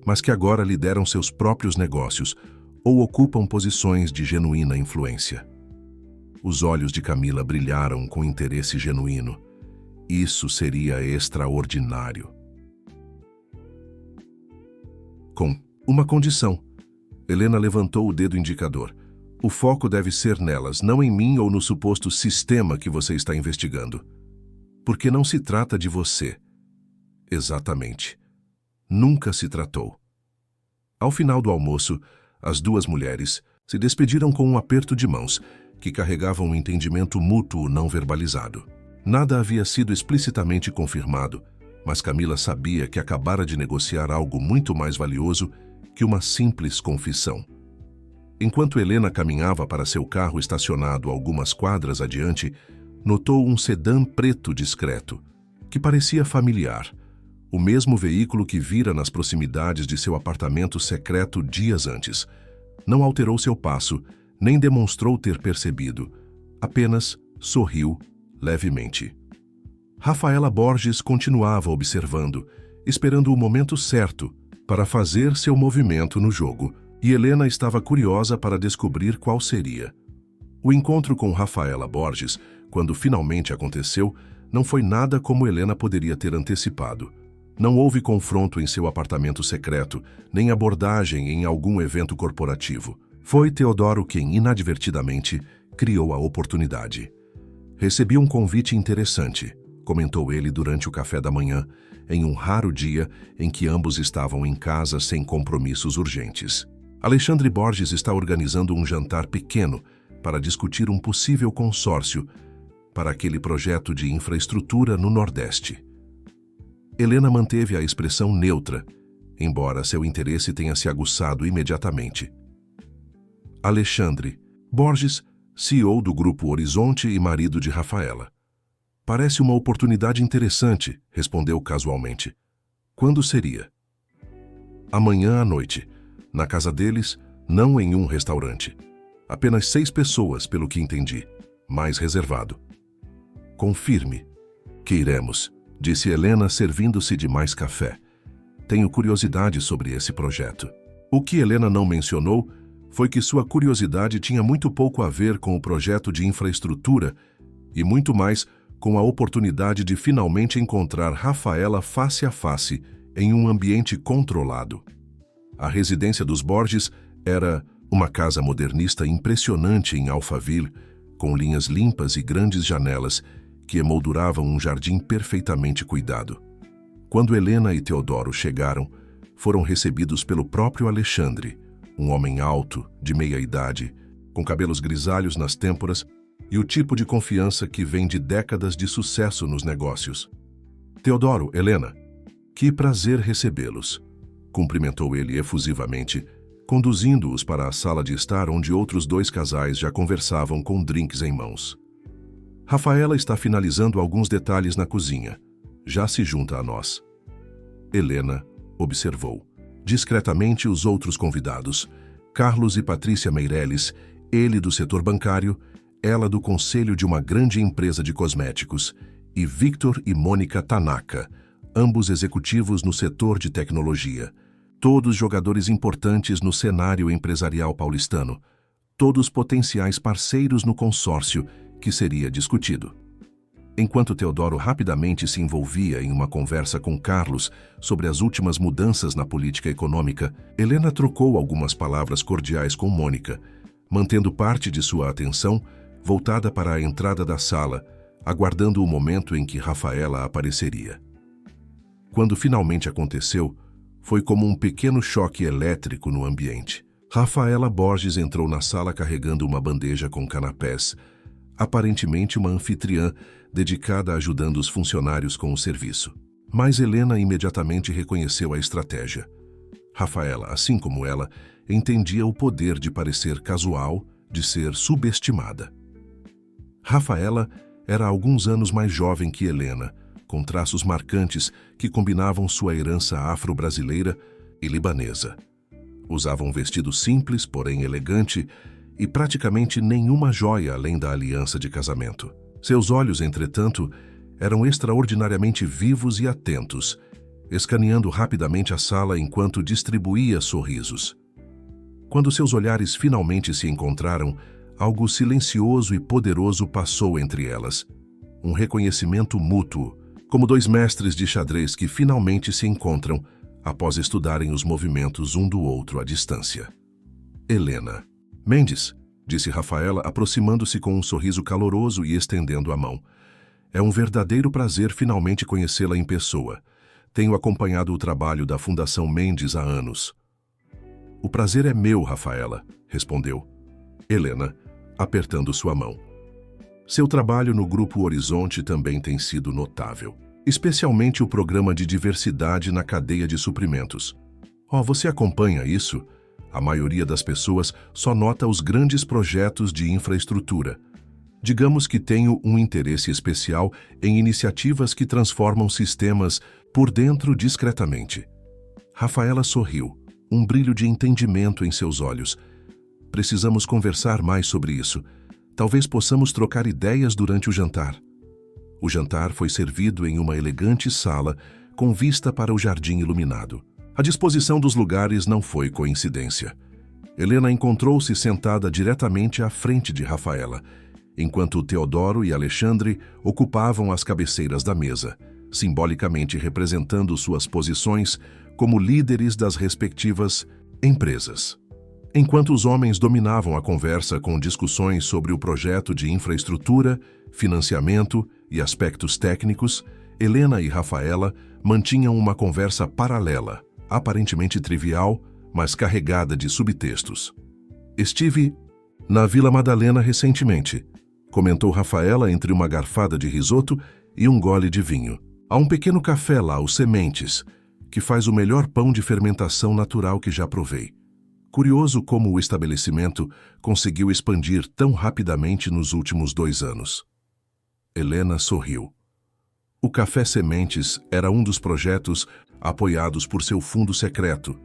mas que agora lideram seus próprios negócios ou ocupam posições de genuína influência. Os olhos de Camila brilharam com interesse genuíno. Isso seria extraordinário. Com uma condição. Helena levantou o dedo indicador. O foco deve ser nelas, não em mim ou no suposto sistema que você está investigando. Porque não se trata de você. Exatamente. Nunca se tratou. Ao final do almoço, as duas mulheres se despediram com um aperto de mãos que carregavam um entendimento mútuo não verbalizado. Nada havia sido explicitamente confirmado, mas Camila sabia que acabara de negociar algo muito mais valioso que uma simples confissão. Enquanto Helena caminhava para seu carro estacionado algumas quadras adiante, notou um sedã preto discreto, que parecia familiar, o mesmo veículo que vira nas proximidades de seu apartamento secreto dias antes. Não alterou seu passo, nem demonstrou ter percebido, apenas sorriu levemente. Rafaela Borges continuava observando, esperando o momento certo para fazer seu movimento no jogo, e Helena estava curiosa para descobrir qual seria. O encontro com Rafaela Borges, quando finalmente aconteceu, não foi nada como Helena poderia ter antecipado. Não houve confronto em seu apartamento secreto, nem abordagem em algum evento corporativo. Foi Teodoro quem, inadvertidamente, criou a oportunidade. Recebi um convite interessante, comentou ele durante o café da manhã, em um raro dia em que ambos estavam em casa sem compromissos urgentes. Alexandre Borges está organizando um jantar pequeno para discutir um possível consórcio para aquele projeto de infraestrutura no Nordeste. Helena manteve a expressão neutra, embora seu interesse tenha se aguçado imediatamente. Alexandre Borges, CEO do Grupo Horizonte e marido de Rafaela. Parece uma oportunidade interessante, respondeu casualmente. Quando seria? Amanhã à noite. Na casa deles, não em um restaurante. Apenas 6 pessoas, pelo que entendi. Mais reservado. Confirme. Que iremos, disse Helena, servindo-se de mais café. Tenho curiosidade sobre esse projeto. O que Helena não mencionou foi que sua curiosidade tinha muito pouco a ver com o projeto de infraestrutura e muito mais com a oportunidade de finalmente encontrar Rafaela face a face em um ambiente controlado. A residência dos Borges era uma casa modernista impressionante em Alphaville, com linhas limpas e grandes janelas que emolduravam um jardim perfeitamente cuidado. Quando Helena e Teodoro chegaram, foram recebidos pelo próprio Alexandre, um homem alto, de meia idade, com cabelos grisalhos nas têmporas e o tipo de confiança que vem de décadas de sucesso nos negócios. Teodoro, Helena, que prazer recebê-los, cumprimentou ele efusivamente, conduzindo-os para a sala de estar onde outros 2 casais já conversavam com drinks em mãos. Rafaela está finalizando alguns detalhes na cozinha. Já se junta a nós. Helena observou discretamente os outros convidados, Carlos e Patrícia Meirelles, ele do setor bancário, ela do conselho de uma grande empresa de cosméticos, e Victor e Mônica Tanaka, ambos executivos no setor de tecnologia. Todos jogadores importantes no cenário empresarial paulistano, todos potenciais parceiros no consórcio que seria discutido. Enquanto Teodoro rapidamente se envolvia em uma conversa com Carlos sobre as últimas mudanças na política econômica, Helena trocou algumas palavras cordiais com Mônica, mantendo parte de sua atenção voltada para a entrada da sala, aguardando o momento em que Rafaela apareceria. Quando finalmente aconteceu, foi como um pequeno choque elétrico no ambiente. Rafaela Borges entrou na sala carregando uma bandeja com canapés, aparentemente uma anfitriã dedicada a ajudando os funcionários com o serviço. Mas Helena imediatamente reconheceu a estratégia. Rafaela, assim como ela, entendia o poder de parecer casual, de ser subestimada. Rafaela era alguns anos mais jovem que Helena, com traços marcantes que combinavam sua herança afro-brasileira e libanesa. Usava um vestido simples, porém elegante, e praticamente nenhuma joia além da aliança de casamento. Seus olhos, entretanto, eram extraordinariamente vivos e atentos, escaneando rapidamente a sala enquanto distribuía sorrisos. Quando seus olhares finalmente se encontraram, algo silencioso e poderoso passou entre elas. Um reconhecimento mútuo, como dois mestres de xadrez que finalmente se encontram após estudarem os movimentos um do outro à distância. Helena. Mendes, disse Rafaela, aproximando-se com um sorriso caloroso e estendendo a mão. É um verdadeiro prazer finalmente conhecê-la em pessoa. Tenho acompanhado o trabalho da Fundação Mendes há anos. O prazer é meu, Rafaela, respondeu Helena, apertando sua mão. Seu trabalho no Grupo Horizonte também tem sido notável, especialmente o programa de diversidade na cadeia de suprimentos. Você acompanha isso? A maioria das pessoas só nota os grandes projetos de infraestrutura. Digamos que tenho um interesse especial em iniciativas que transformam sistemas por dentro discretamente. Rafaela sorriu, um brilho de entendimento em seus olhos. Precisamos conversar mais sobre isso. Talvez possamos trocar ideias durante o jantar. O jantar foi servido em uma elegante sala com vista para o jardim iluminado. A disposição dos lugares não foi coincidência. Helena encontrou-se sentada diretamente à frente de Rafaela, enquanto Teodoro e Alexandre ocupavam as cabeceiras da mesa, simbolicamente representando suas posições como líderes das respectivas empresas. Enquanto os homens dominavam a conversa com discussões sobre o projeto de infraestrutura, financiamento e aspectos técnicos, Helena e Rafaela mantinham uma conversa paralela, aparentemente trivial, mas carregada de subtextos. Estive na Vila Madalena recentemente, comentou Rafaela entre uma garfada de risoto e um gole de vinho. Há um pequeno café lá, o Sementes, que faz o melhor pão de fermentação natural que já provei. Curioso como o estabelecimento conseguiu expandir tão rapidamente nos últimos 2 anos. Helena sorriu. O Café Sementes era um dos projetos apoiados por seu fundo secreto,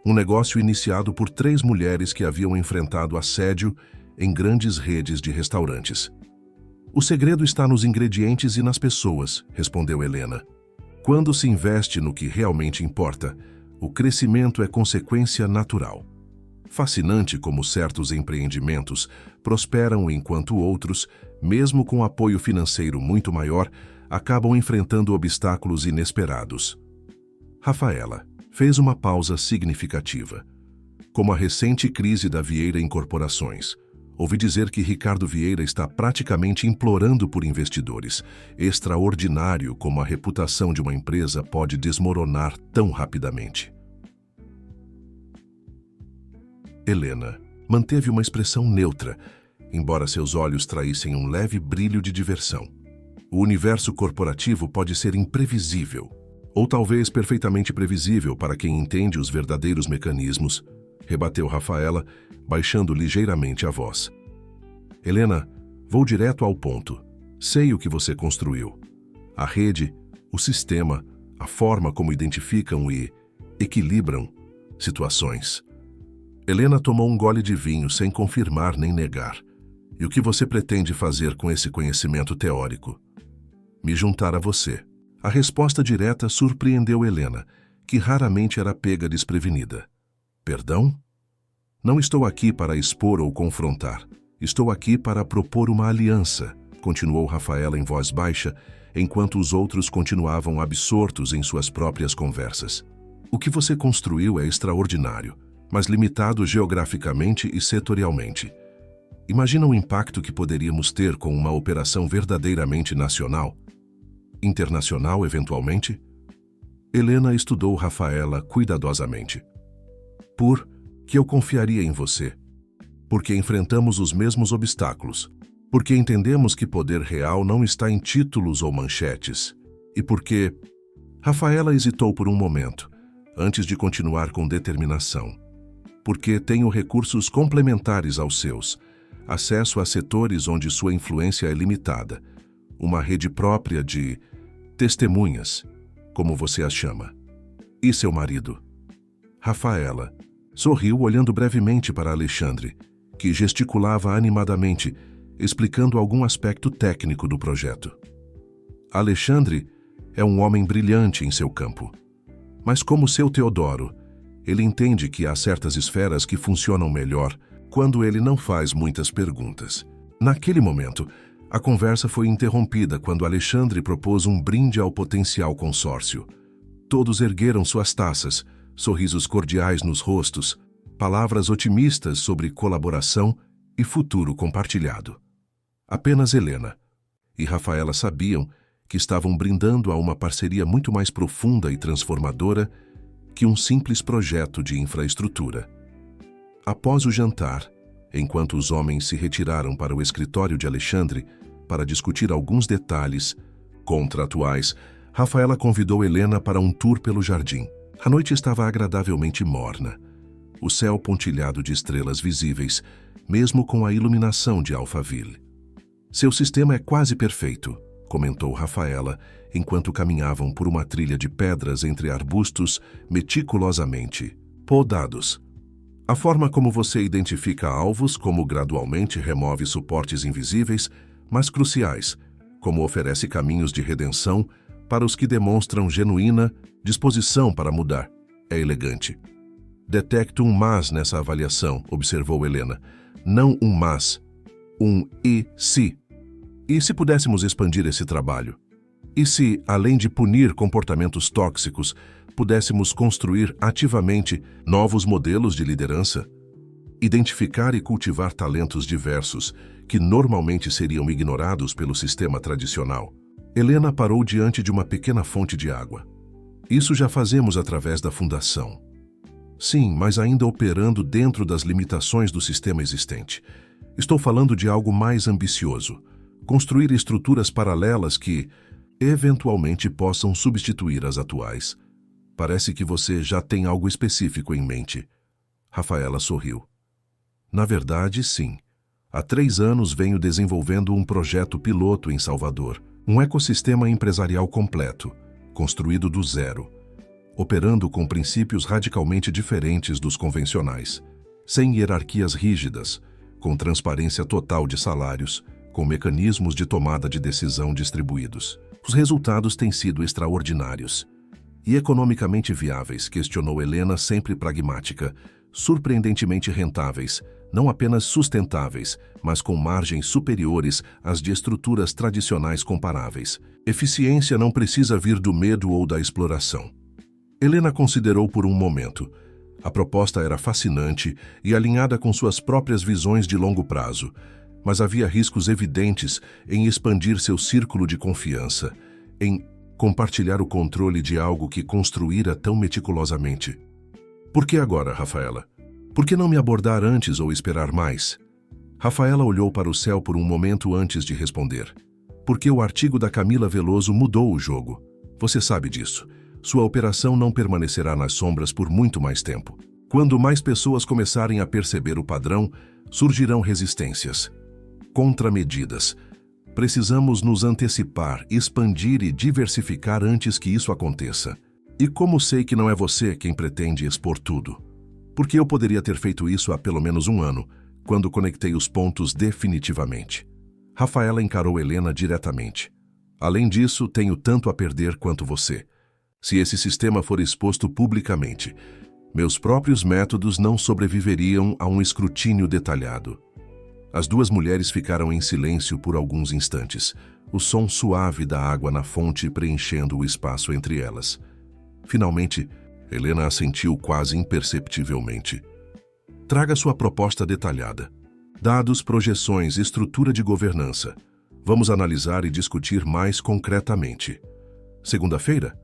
um negócio iniciado por 3 mulheres que haviam enfrentado assédio em grandes redes de restaurantes. O segredo está nos ingredientes e nas pessoas, respondeu Helena. Quando se investe no que realmente importa, o crescimento é consequência natural. Fascinante como certos empreendimentos prosperam enquanto outros, mesmo com apoio financeiro muito maior, acabam enfrentando obstáculos inesperados. Rafaela fez uma pausa significativa. Como a recente crise da Vieira Incorporações, ouvi dizer que Ricardo Vieira está praticamente implorando por investidores. Extraordinário como a reputação de uma empresa pode desmoronar tão rapidamente. Helena manteve uma expressão neutra, embora seus olhos traíssem um leve brilho de diversão. O universo corporativo pode ser imprevisível, ou talvez perfeitamente previsível para quem entende os verdadeiros mecanismos, rebateu Rafaela, baixando ligeiramente a voz. Helena, vou direto ao ponto. Sei o que você construiu. A rede, o sistema, a forma como identificam e equilibram situações. Helena tomou um gole de vinho sem confirmar nem negar. E o que você pretende fazer com esse conhecimento teórico? Me juntar a você. A resposta direta surpreendeu Helena, que raramente era pega desprevenida. Perdão? Não estou aqui para expor ou confrontar. Estou aqui para propor uma aliança, continuou Rafaela em voz baixa, enquanto os outros continuavam absortos em suas próprias conversas. O que você construiu é extraordinário, mas limitado geograficamente e setorialmente. Imagina o impacto que poderíamos ter com uma operação verdadeiramente nacional? Internacional, eventualmente? Helena estudou Rafaela cuidadosamente. Por que eu confiaria em você? Porque enfrentamos os mesmos obstáculos. Porque entendemos que poder real não está em títulos ou manchetes. E porque... Rafaela hesitou por um momento, antes de continuar com determinação. Porque tenho recursos complementares aos seus, acesso a setores onde sua influência é limitada, uma rede própria de testemunhas, como você as chama. E seu marido? Rafaela sorriu olhando brevemente para Alexandre, que gesticulava animadamente, explicando algum aspecto técnico do projeto. Alexandre é um homem brilhante em seu campo. Mas como seu Teodoro, ele entende que há certas esferas que funcionam melhor quando ele não faz muitas perguntas. Naquele momento, a conversa foi interrompida quando Alexandre propôs um brinde ao potencial consórcio. Todos ergueram suas taças, sorrisos cordiais nos rostos, palavras otimistas sobre colaboração e futuro compartilhado. Apenas Helena e Rafaela sabiam que estavam brindando a uma parceria muito mais profunda e transformadora que um simples projeto de infraestrutura. Após o jantar, enquanto os homens se retiraram para o escritório de Alexandre para discutir alguns detalhes contratuais, Rafaela convidou Helena para um tour pelo jardim. A noite estava agradavelmente morna, o céu pontilhado de estrelas visíveis, mesmo com a iluminação de Alphaville. Seu sistema é quase perfeito, comentou Rafaela, enquanto caminhavam por uma trilha de pedras entre arbustos meticulosamente podados. A forma como você identifica alvos, como gradualmente remove suportes invisíveis, mas cruciais, como oferece caminhos de redenção para os que demonstram genuína disposição para mudar, é elegante. Detecto um mas nessa avaliação, observou Helena. Não um mas, um e se. E se pudéssemos expandir esse trabalho? E se, além de punir comportamentos tóxicos, pudéssemos construir ativamente novos modelos de liderança? Identificar e cultivar talentos diversos que normalmente seriam ignorados pelo sistema tradicional. Helena parou diante de uma pequena fonte de água. Isso já fazemos através da fundação. Sim, mas ainda operando dentro das limitações do sistema existente. Estou falando de algo mais ambicioso. Construir estruturas paralelas que, eventualmente, possam substituir as atuais. Parece que você já tem algo específico em mente. Rafaela sorriu. Na verdade, sim. Há 3 anos venho desenvolvendo um projeto piloto em Salvador. Um ecossistema empresarial completo, construído do zero, operando com princípios radicalmente diferentes dos convencionais, sem hierarquias rígidas, com transparência total de salários, com mecanismos de tomada de decisão distribuídos. Os resultados têm sido extraordinários. E economicamente viáveis, questionou Helena, sempre pragmática, surpreendentemente rentáveis, não apenas sustentáveis, mas com margens superiores às de estruturas tradicionais comparáveis. Eficiência não precisa vir do medo ou da exploração. Helena considerou por um momento. A proposta era fascinante e alinhada com suas próprias visões de longo prazo, mas havia riscos evidentes em expandir seu círculo de confiança, em compartilhar o controle de algo que construíra tão meticulosamente. Por que agora, Rafaela? Por que não me abordar antes ou esperar mais? Rafaela olhou para o céu por um momento antes de responder. Porque o artigo da Camila Veloso mudou o jogo. Você sabe disso. Sua operação não permanecerá nas sombras por muito mais tempo. Quando mais pessoas começarem a perceber o padrão, surgirão resistências, contramedidas. Precisamos nos antecipar, expandir e diversificar antes que isso aconteça. E como sei que não é você quem pretende expor tudo? Porque eu poderia ter feito isso há pelo menos 1 ano, quando conectei os pontos definitivamente. Rafaela encarou Helena diretamente. Além disso, tenho tanto a perder quanto você. Se esse sistema for exposto publicamente, meus próprios métodos não sobreviveriam a um escrutínio detalhado. As duas mulheres ficaram em silêncio por alguns instantes, o som suave da água na fonte preenchendo o espaço entre elas. Finalmente, Helena assentiu quase imperceptivelmente. Traga sua proposta detalhada. Dados, projeções, estrutura de governança. Vamos analisar e discutir mais concretamente. Segunda-feira?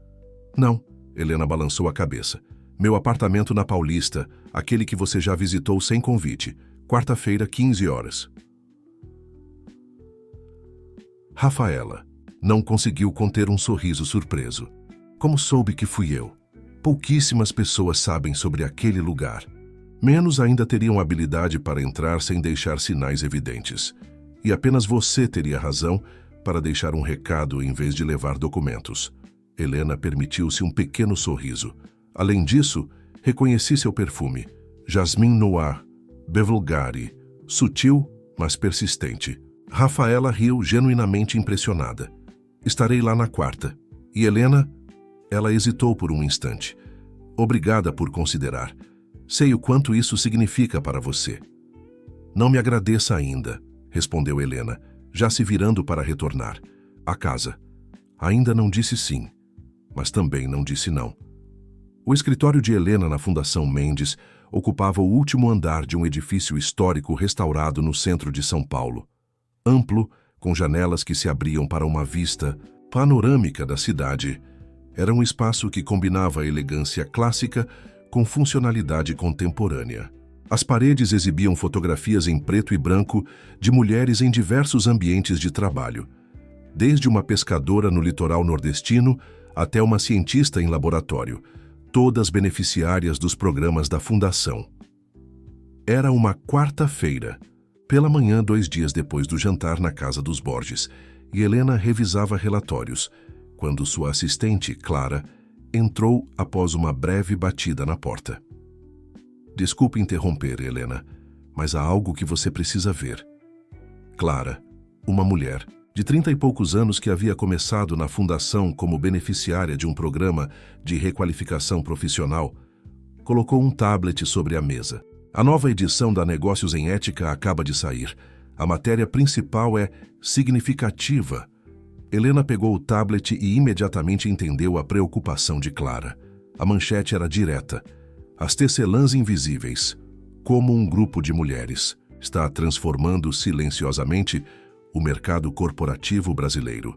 Não, Helena balançou a cabeça. Meu apartamento na Paulista, aquele que você já visitou sem convite. Quarta-feira, 15 horas. Rafaela não conseguiu conter um sorriso surpreso. Como soube que fui eu? Pouquíssimas pessoas sabem sobre aquele lugar. Menos ainda teriam habilidade para entrar sem deixar sinais evidentes. E apenas você teria razão para deixar um recado em vez de levar documentos. Helena permitiu-se um pequeno sorriso. Além disso, reconheci seu perfume. Jasmine Noir, Bevelgari, sutil, mas persistente. Rafaela riu genuinamente impressionada. Estarei lá na quarta. E Helena? Ela hesitou por um instante. Obrigada por considerar. Sei o quanto isso significa para você. Não me agradeça ainda, respondeu Helena, já se virando para retornar. A casa. Ainda não disse sim, mas também não disse não. O escritório de Helena na Fundação Mendes ocupava o último andar de um edifício histórico restaurado no centro de São Paulo. Amplo, com janelas que se abriam para uma vista panorâmica da cidade, era um espaço que combinava a elegância clássica com funcionalidade contemporânea. As paredes exibiam fotografias em preto e branco de mulheres em diversos ambientes de trabalho, desde uma pescadora no litoral nordestino até uma cientista em laboratório, todas beneficiárias dos programas da Fundação. Era uma quarta-feira, pela manhã 2 dias depois do jantar na casa dos Borges, e Helena revisava relatórios, quando sua assistente, Clara, entrou após uma breve batida na porta. Desculpe interromper, Helena, mas há algo que você precisa ver. Clara, uma mulher de 30 e poucos anos que havia começado na Fundação como beneficiária de um programa de requalificação profissional, colocou um tablet sobre a mesa. A nova edição da Negócios em Ética acaba de sair. A matéria principal é significativa. Helena pegou o tablet e imediatamente entendeu a preocupação de Clara. A manchete era direta. As tecelãs invisíveis, como um grupo de mulheres, está transformando silenciosamente o mercado corporativo brasileiro.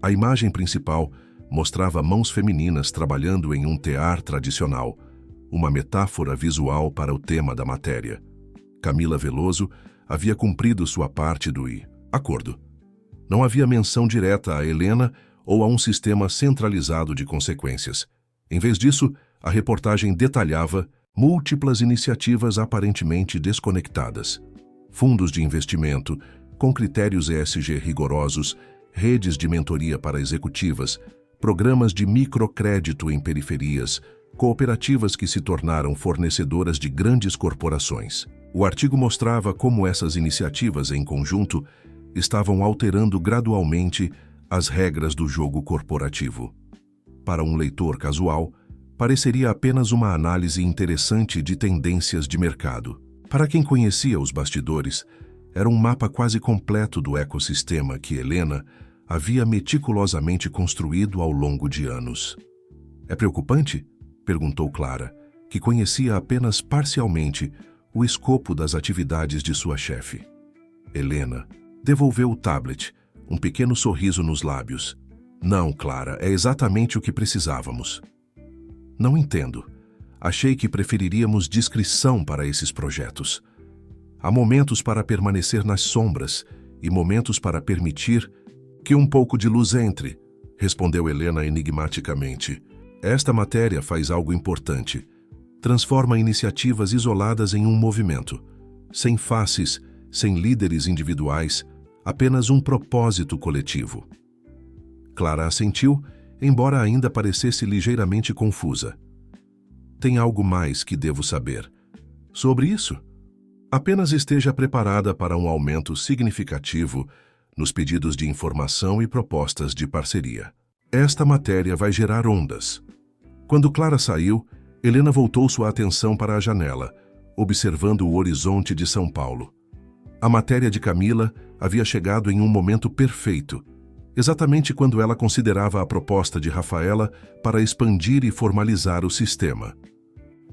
A imagem principal mostrava mãos femininas trabalhando em um tear tradicional, uma metáfora visual para o tema da matéria. Camila Veloso havia cumprido sua parte do acordo. Não havia menção direta a Helena ou a um sistema centralizado de consequências. Em vez disso, a reportagem detalhava múltiplas iniciativas aparentemente desconectadas. Fundos de investimento, com critérios ESG rigorosos, redes de mentoria para executivas, programas de microcrédito em periferias, cooperativas que se tornaram fornecedoras de grandes corporações. O artigo mostrava como essas iniciativas, em conjunto, estavam alterando gradualmente as regras do jogo corporativo. Para um leitor casual, pareceria apenas uma análise interessante de tendências de mercado. Para quem conhecia os bastidores, era um mapa quase completo do ecossistema que Helena havia meticulosamente construído ao longo de anos. É preocupante? Perguntou Clara, que conhecia apenas parcialmente o escopo das atividades de sua chefe. Helena devolveu o tablet, um pequeno sorriso nos lábios. Não, Clara, é exatamente o que precisávamos. Não entendo. Achei que preferiríamos discrição para esses projetos. Há momentos para permanecer nas sombras e momentos para permitir que um pouco de luz entre, respondeu Helena enigmaticamente. Esta matéria faz algo importante. Transforma iniciativas isoladas em um movimento. Sem faces, sem líderes individuais, apenas um propósito coletivo. Clara assentiu, embora ainda parecesse ligeiramente confusa. Tem algo mais que devo saber sobre isso? Apenas esteja preparada para um aumento significativo nos pedidos de informação e propostas de parceria. Esta matéria vai gerar ondas. Quando Clara saiu, Helena voltou sua atenção para a janela, observando o horizonte de São Paulo. A matéria de Camila havia chegado em um momento perfeito, exatamente quando ela considerava a proposta de Rafaela para expandir e formalizar o sistema.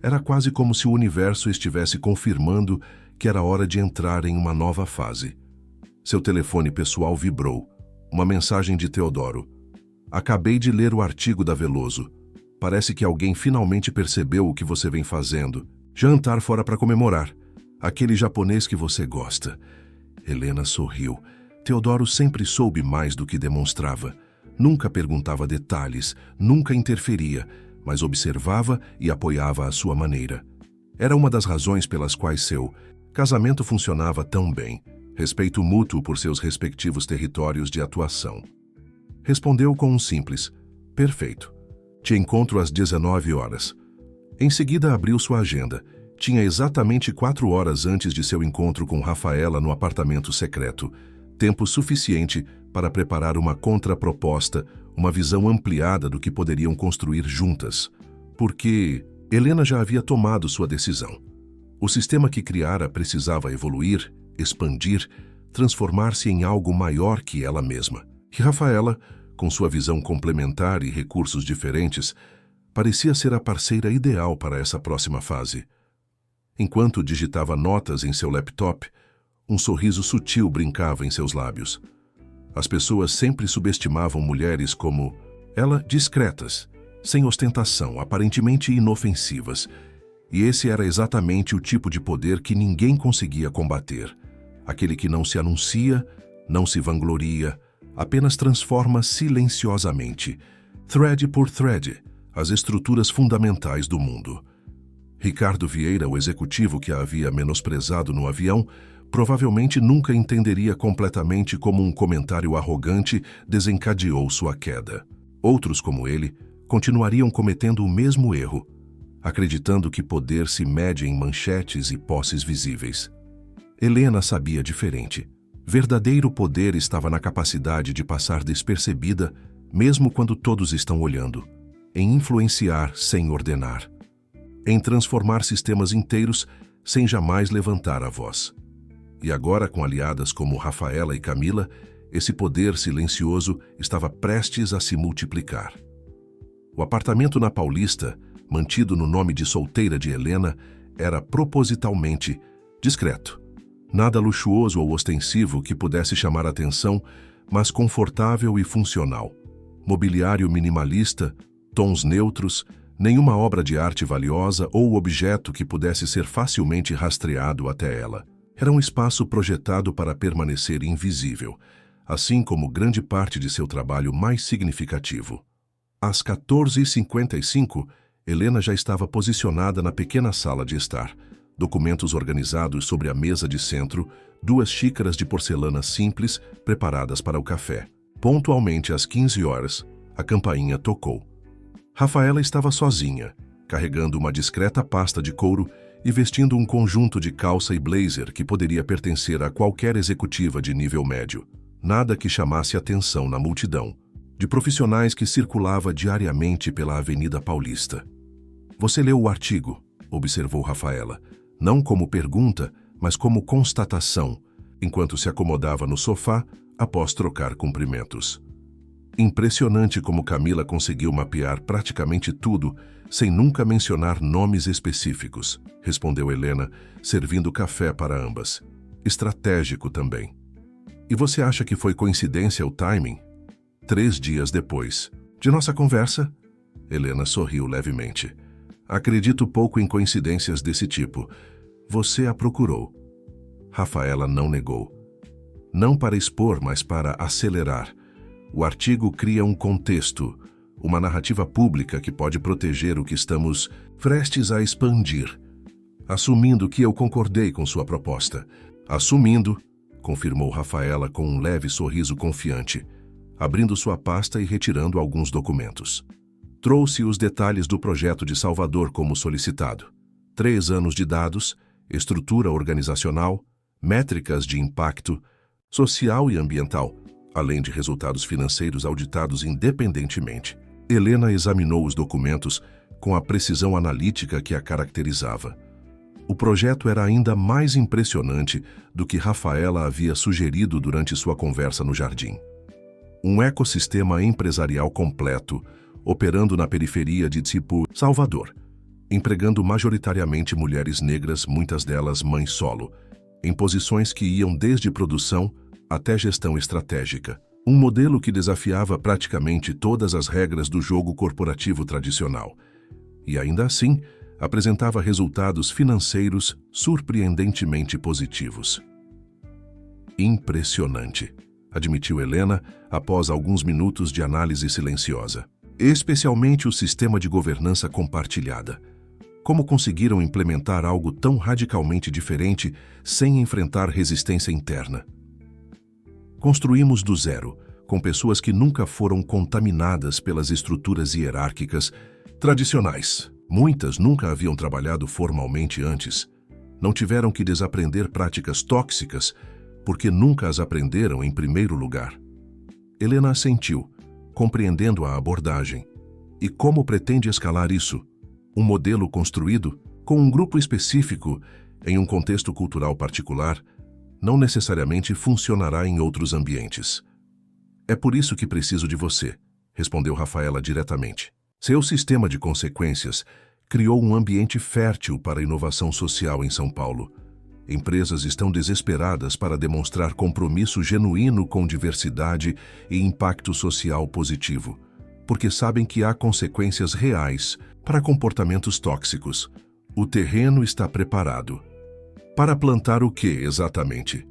Era quase como se o universo estivesse confirmando que era hora de entrar em uma nova fase. Seu telefone pessoal vibrou. Uma mensagem de Teodoro. Acabei de ler o artigo da Veloso. Parece que alguém finalmente percebeu o que você vem fazendo. Jantar fora para comemorar. Aquele japonês que você gosta. Helena sorriu. Teodoro sempre soube mais do que demonstrava. Nunca perguntava detalhes, nunca interferia, mas observava e apoiava à sua maneira. Era uma das razões pelas quais seu casamento funcionava tão bem. Respeito mútuo por seus respectivos territórios de atuação. Respondeu com um simples, perfeito. Te encontro às 19 horas. Em seguida abriu sua agenda. Tinha exatamente 4 horas antes de seu encontro com Rafaela no apartamento secreto. Tempo suficiente para preparar uma contraproposta, uma visão ampliada do que poderiam construir juntas. Porque Helena já havia tomado sua decisão. O sistema que criara precisava evoluir, expandir, transformar-se em algo maior que ela mesma. E Rafaela, com sua visão complementar e recursos diferentes, parecia ser a parceira ideal para essa próxima fase. Enquanto digitava notas em seu laptop, um sorriso sutil brincava em seus lábios. As pessoas sempre subestimavam mulheres como ela, discretas, sem ostentação, aparentemente inofensivas. E esse era exatamente o tipo de poder que ninguém conseguia combater. Aquele que não se anuncia, não se vangloria, apenas transforma silenciosamente, thread por thread, as estruturas fundamentais do mundo. Ricardo Vieira, o executivo que a havia menosprezado no avião, provavelmente nunca entenderia completamente como um comentário arrogante desencadeou sua queda. Outros, como ele, continuariam cometendo o mesmo erro, acreditando que poder se mede em manchetes e posses visíveis. Helena sabia diferente. Verdadeiro poder estava na capacidade de passar despercebida, mesmo quando todos estão olhando, em influenciar sem ordenar, em transformar sistemas inteiros sem jamais levantar a voz. E agora, com aliadas como Rafaela e Camila, esse poder silencioso estava prestes a se multiplicar. O apartamento na Paulista, mantido no nome de solteira de Helena, era propositalmente discreto. Nada luxuoso ou ostensivo que pudesse chamar atenção, mas confortável e funcional. Mobiliário minimalista, tons neutros, nenhuma obra de arte valiosa ou objeto que pudesse ser facilmente rastreado até ela. Era um espaço projetado para permanecer invisível, assim como grande parte de seu trabalho mais significativo. Às 14h55, Helena já estava posicionada na pequena sala de estar. Documentos organizados sobre a mesa de centro, 2 xícaras de porcelana simples preparadas para o café. Pontualmente às 15 horas, a campainha tocou. Rafaela estava sozinha, carregando uma discreta pasta de couro e vestindo um conjunto de calça e blazer que poderia pertencer a qualquer executiva de nível médio. Nada que chamasse atenção na multidão de profissionais que circulava diariamente pela Avenida Paulista. Você leu o artigo, observou Rafaela, não como pergunta, mas como constatação, enquanto se acomodava no sofá após trocar cumprimentos. Impressionante como Camila conseguiu mapear praticamente tudo sem nunca mencionar nomes específicos, respondeu Helena, servindo café para ambas. Estratégico também. E você acha que foi coincidência o timing? 3 dias depois de nossa conversa, Helena sorriu levemente. Acredito pouco em coincidências desse tipo. Você a procurou. Rafaela não negou. Não para expor, mas para acelerar. O artigo cria um contexto, uma narrativa pública que pode proteger o que estamos prestes a expandir. Assumindo que eu concordei com sua proposta. Assumindo, confirmou Rafaela com um leve sorriso confiante, abrindo sua pasta e retirando alguns documentos. Trouxe os detalhes do projeto de Salvador como solicitado. 3 anos de dados, estrutura organizacional, métricas de impacto social e ambiental, além de resultados financeiros auditados independentemente. Helena examinou os documentos com a precisão analítica que a caracterizava. O projeto era ainda mais impressionante do que Rafaela havia sugerido durante sua conversa no jardim. Um ecossistema empresarial completo, operando na periferia de Tipo, Salvador, empregando majoritariamente mulheres negras, muitas delas mães solo, em posições que iam desde produção até gestão estratégica. Um modelo que desafiava praticamente todas as regras do jogo corporativo tradicional. E ainda assim, apresentava resultados financeiros surpreendentemente positivos. Impressionante, admitiu Helena após alguns minutos de análise silenciosa. Especialmente o sistema de governança compartilhada. Como conseguiram implementar algo tão radicalmente diferente sem enfrentar resistência interna? Construímos do zero, com pessoas que nunca foram contaminadas pelas estruturas hierárquicas tradicionais. Muitas nunca haviam trabalhado formalmente antes. Não tiveram que desaprender práticas tóxicas, porque nunca as aprenderam em primeiro lugar. Helena assentiu, compreendendo a abordagem. E como pretende escalar isso? Um modelo construído com um grupo específico, em um contexto cultural particular, não necessariamente funcionará em outros ambientes. É por isso que preciso de você, respondeu Rafaela diretamente. Seu sistema de consequências criou um ambiente fértil para a inovação social em São Paulo. Empresas estão desesperadas para demonstrar compromisso genuíno com diversidade e impacto social positivo, porque sabem que há consequências reais para comportamentos tóxicos. O terreno está preparado. Para plantar o que, exatamente?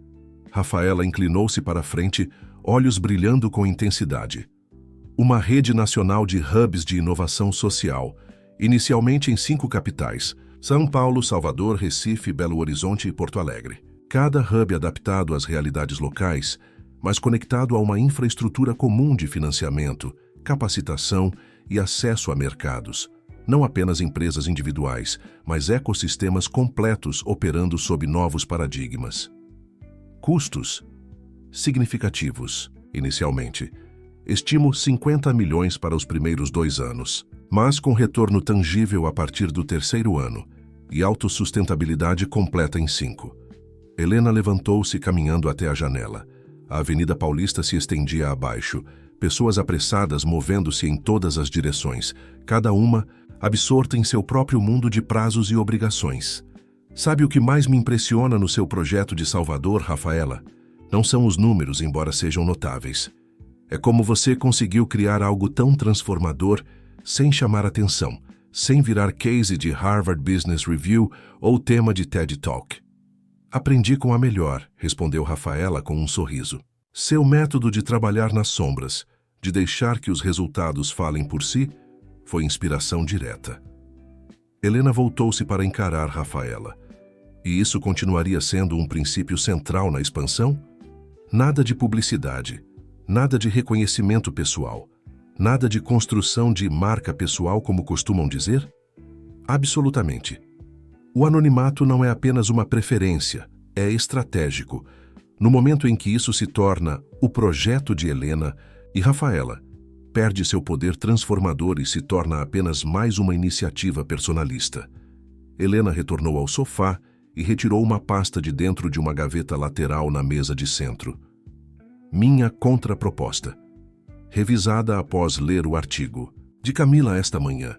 Rafaela inclinou-se para a frente, olhos brilhando com intensidade. Uma rede nacional de hubs de inovação social, inicialmente em 5 capitais: São Paulo, Salvador, Recife, Belo Horizonte e Porto Alegre. Cada hub adaptado às realidades locais, mas conectado a uma infraestrutura comum de financiamento, capacitação e acesso a mercados. Não apenas empresas individuais, mas ecossistemas completos operando sob novos paradigmas. Custos significativos, inicialmente. Estimo 50 milhões para os primeiros 2 anos, mas com retorno tangível a partir do 3º ano e autossustentabilidade completa em 5. Helena levantou-se caminhando até a janela. A Avenida Paulista se estendia abaixo, pessoas apressadas movendo-se em todas as direções, cada uma absorta em seu próprio mundo de prazos e obrigações. Sabe o que mais me impressiona no seu projeto de Salvador, Rafaela? Não são os números, embora sejam notáveis. É como você conseguiu criar algo tão transformador sem chamar atenção, sem virar case de Harvard Business Review ou tema de TED Talk. Aprendi com a melhor, respondeu Rafaela com um sorriso. Seu método de trabalhar nas sombras, de deixar que os resultados falem por si, foi inspiração direta. Helena voltou-se para encarar Rafaela. E isso continuaria sendo um princípio central na expansão? Nada de publicidade, nada de reconhecimento pessoal, nada de construção de marca pessoal, como costumam dizer? Absolutamente. O anonimato não é apenas uma preferência, é estratégico. No momento em que isso se torna o projeto de Helena, e Rafaela perde seu poder transformador e se torna apenas mais uma iniciativa personalista. Helena retornou ao sofá e retirou uma pasta de dentro de uma gaveta lateral na mesa de centro. Minha contraproposta. Revisada após ler o artigo de Camila esta manhã.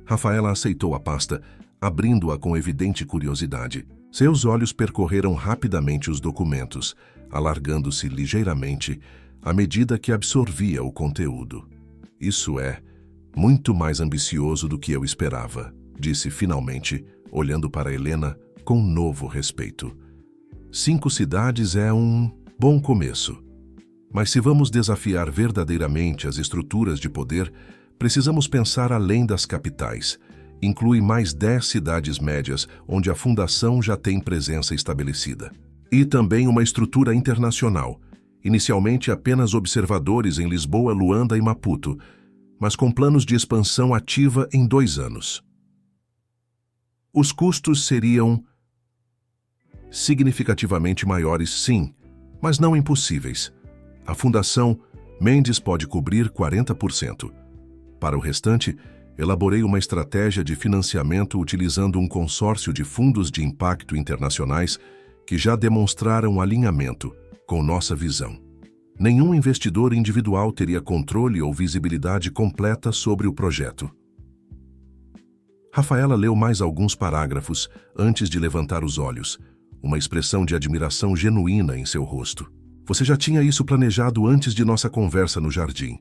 Rafaela aceitou a pasta, abrindo-a com evidente curiosidade. Seus olhos percorreram rapidamente os documentos, alargando-se ligeiramente à medida que absorvia o conteúdo. Isso é muito mais ambicioso do que eu esperava, disse finalmente, olhando para Helena com novo respeito. 5 cidades é um bom começo. Mas se vamos desafiar verdadeiramente as estruturas de poder, precisamos pensar além das capitais. Inclui mais 10 cidades médias, onde a fundação já tem presença estabelecida. E também uma estrutura internacional. Inicialmente apenas observadores em Lisboa, Luanda e Maputo, mas com planos de expansão ativa em 2 anos. Os custos seriam significativamente maiores, sim, mas não impossíveis. A Fundação Mendes pode cobrir 40%. Para o restante, Elaborei uma estratégia de financiamento utilizando um consórcio de fundos de impacto internacionais que já demonstraram alinhamento com nossa visão. Nenhum investidor individual teria controle ou visibilidade completa sobre o projeto. Rafaela leu mais alguns parágrafos antes de levantar os olhos, uma expressão de admiração genuína em seu rosto. Você já tinha isso planejado antes de nossa conversa no jardim.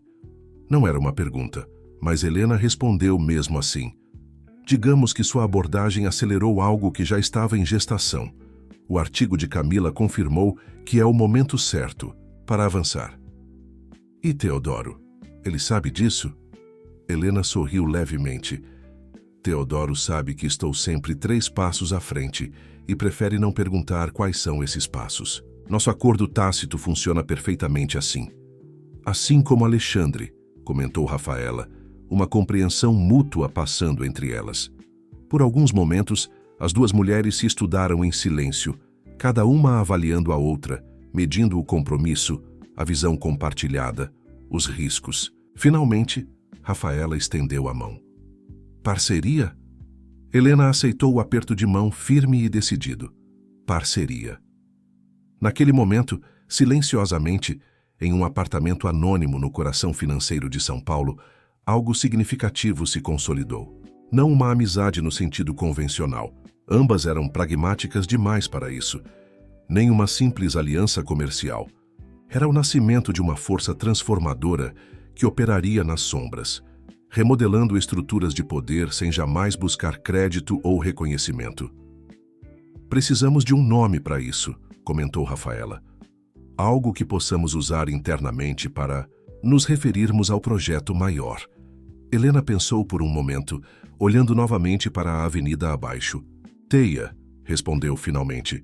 Não era uma pergunta, mas Helena respondeu mesmo assim. Digamos que sua abordagem acelerou algo que já estava em gestação. O artigo de Camila confirmou que é o momento certo para avançar. E Teodoro? Ele sabe disso? Helena sorriu levemente. Teodoro sabe que estou sempre 3 passos à frente e prefere não perguntar quais são esses passos. Nosso acordo tácito funciona perfeitamente assim. Assim como Alexandre, comentou Rafaela, uma compreensão mútua passando entre elas. Por alguns momentos, as 2 mulheres se estudaram em silêncio, cada uma avaliando a outra, medindo o compromisso, a visão compartilhada, os riscos. Finalmente, Rafaela estendeu a mão. Parceria? Helena aceitou o aperto de mão firme e decidido. Parceria. Naquele momento, silenciosamente, em um apartamento anônimo no coração financeiro de São Paulo, algo significativo se consolidou. Não uma amizade no sentido convencional. Ambas eram pragmáticas demais para isso. Nem uma simples aliança comercial. Era o nascimento de uma força transformadora que operaria nas sombras, remodelando estruturas de poder sem jamais buscar crédito ou reconhecimento. Precisamos de um nome para isso, comentou Rafaela. Algo que possamos usar internamente para nos referirmos ao projeto maior. Helena pensou por um momento, olhando novamente para a avenida abaixo. Teia, respondeu finalmente.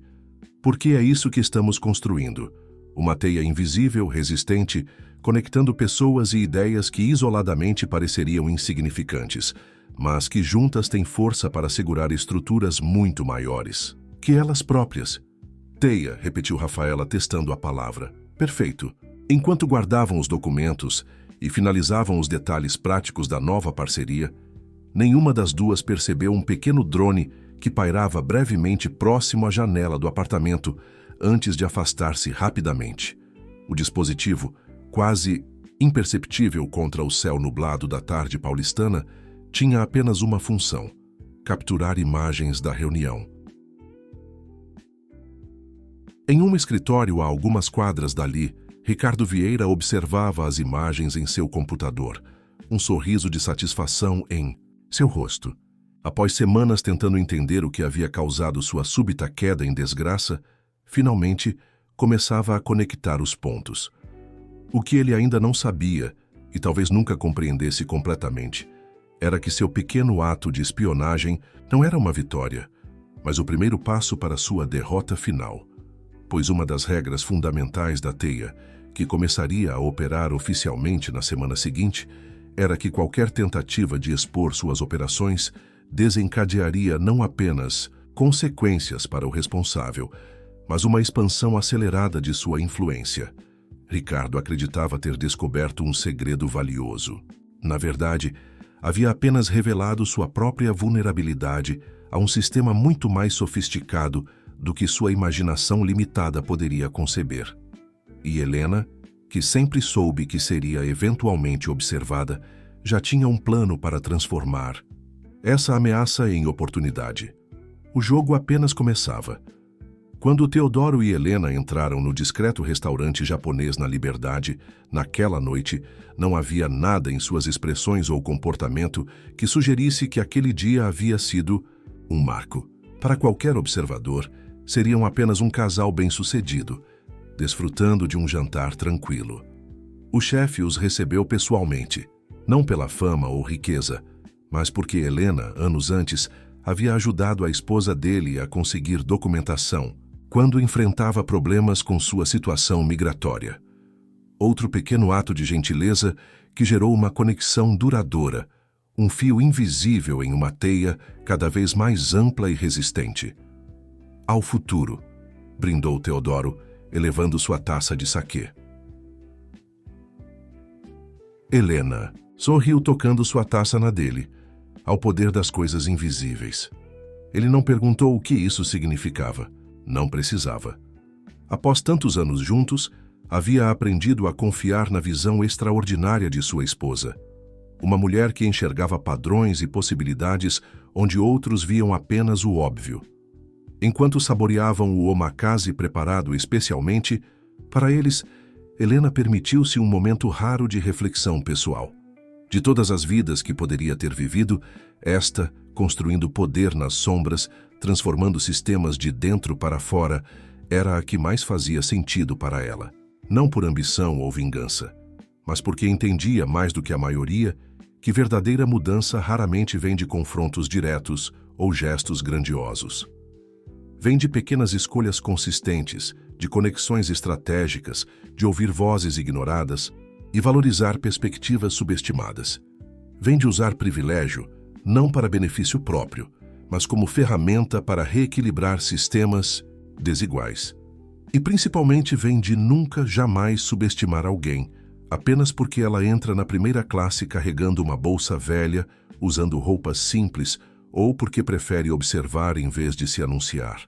Porque é isso que estamos construindo. Uma teia invisível, resistente, conectando pessoas e ideias que isoladamente pareceriam insignificantes, mas que juntas têm força para segurar estruturas muito maiores que elas próprias. Teia, repetiu Rafaela, testando a palavra. Perfeito. Enquanto guardavam os documentos e finalizavam os detalhes práticos da nova parceria, nenhuma das 2 percebeu um pequeno drone que pairava brevemente próximo à janela do apartamento antes de afastar-se rapidamente. O dispositivo, quase imperceptível contra o céu nublado da tarde paulistana, tinha apenas uma função: capturar imagens da reunião. Em um escritório a algumas quadras dali, Ricardo Vieira observava as imagens em seu computador, um sorriso de satisfação em seu rosto. Após semanas tentando entender o que havia causado sua súbita queda em desgraça, finalmente começava a conectar os pontos. O que ele ainda não sabia, e talvez nunca compreendesse completamente, era que seu pequeno ato de espionagem não era uma vitória, mas o primeiro passo para sua derrota final. Pois uma das regras fundamentais da teia, que começaria a operar oficialmente na semana seguinte, era que qualquer tentativa de expor suas operações desencadearia não apenas consequências para o responsável, mas uma expansão acelerada de sua influência. Ricardo acreditava ter descoberto um segredo valioso. Na verdade, havia apenas revelado sua própria vulnerabilidade a um sistema muito mais sofisticado do que sua imaginação limitada poderia conceber. E Helena, que sempre soube que seria eventualmente observada, já tinha um plano para transformar essa ameaça em oportunidade. O jogo apenas começava. Quando Teodoro e Helena entraram no discreto restaurante japonês na Liberdade, naquela noite, não havia nada em suas expressões ou comportamento que sugerisse que aquele dia havia sido um marco. Para qualquer observador, seriam apenas um casal bem-sucedido, desfrutando de um jantar tranquilo. O chefe os recebeu pessoalmente, não pela fama ou riqueza, mas porque Helena, anos antes, havia ajudado a esposa dele a conseguir documentação quando enfrentava problemas com sua situação migratória. Outro pequeno ato de gentileza que gerou uma conexão duradoura, um fio invisível em uma teia cada vez mais ampla e resistente. Ao futuro, brindou Teodoro, elevando sua taça de saquê. Helena sorriu tocando sua taça na dele. ao poder das coisas invisíveis. Ele não perguntou o que isso significava. Não precisava. Após tantos anos juntos, havia aprendido a confiar na visão extraordinária de sua esposa. Uma mulher que enxergava padrões e possibilidades onde outros viam apenas o óbvio. Enquanto saboreavam o omakase preparado especialmente para eles, Helena permitiu-se um momento raro de reflexão pessoal. De todas as vidas que poderia ter vivido, esta, construindo poder nas sombras, transformando sistemas de dentro para fora, era a que mais fazia sentido para ela. Não por ambição ou vingança, mas porque entendia mais do que a maioria que verdadeira mudança raramente vem de confrontos diretos ou gestos grandiosos. Vem de pequenas escolhas consistentes, de conexões estratégicas, de ouvir vozes ignoradas e valorizar perspectivas subestimadas. Vem de usar privilégio, não para benefício próprio, mas como ferramenta para reequilibrar sistemas desiguais. E principalmente vem de nunca jamais subestimar alguém, apenas porque ela entra na primeira classe carregando uma bolsa velha, usando roupas simples, ou porque prefere observar em vez de se anunciar.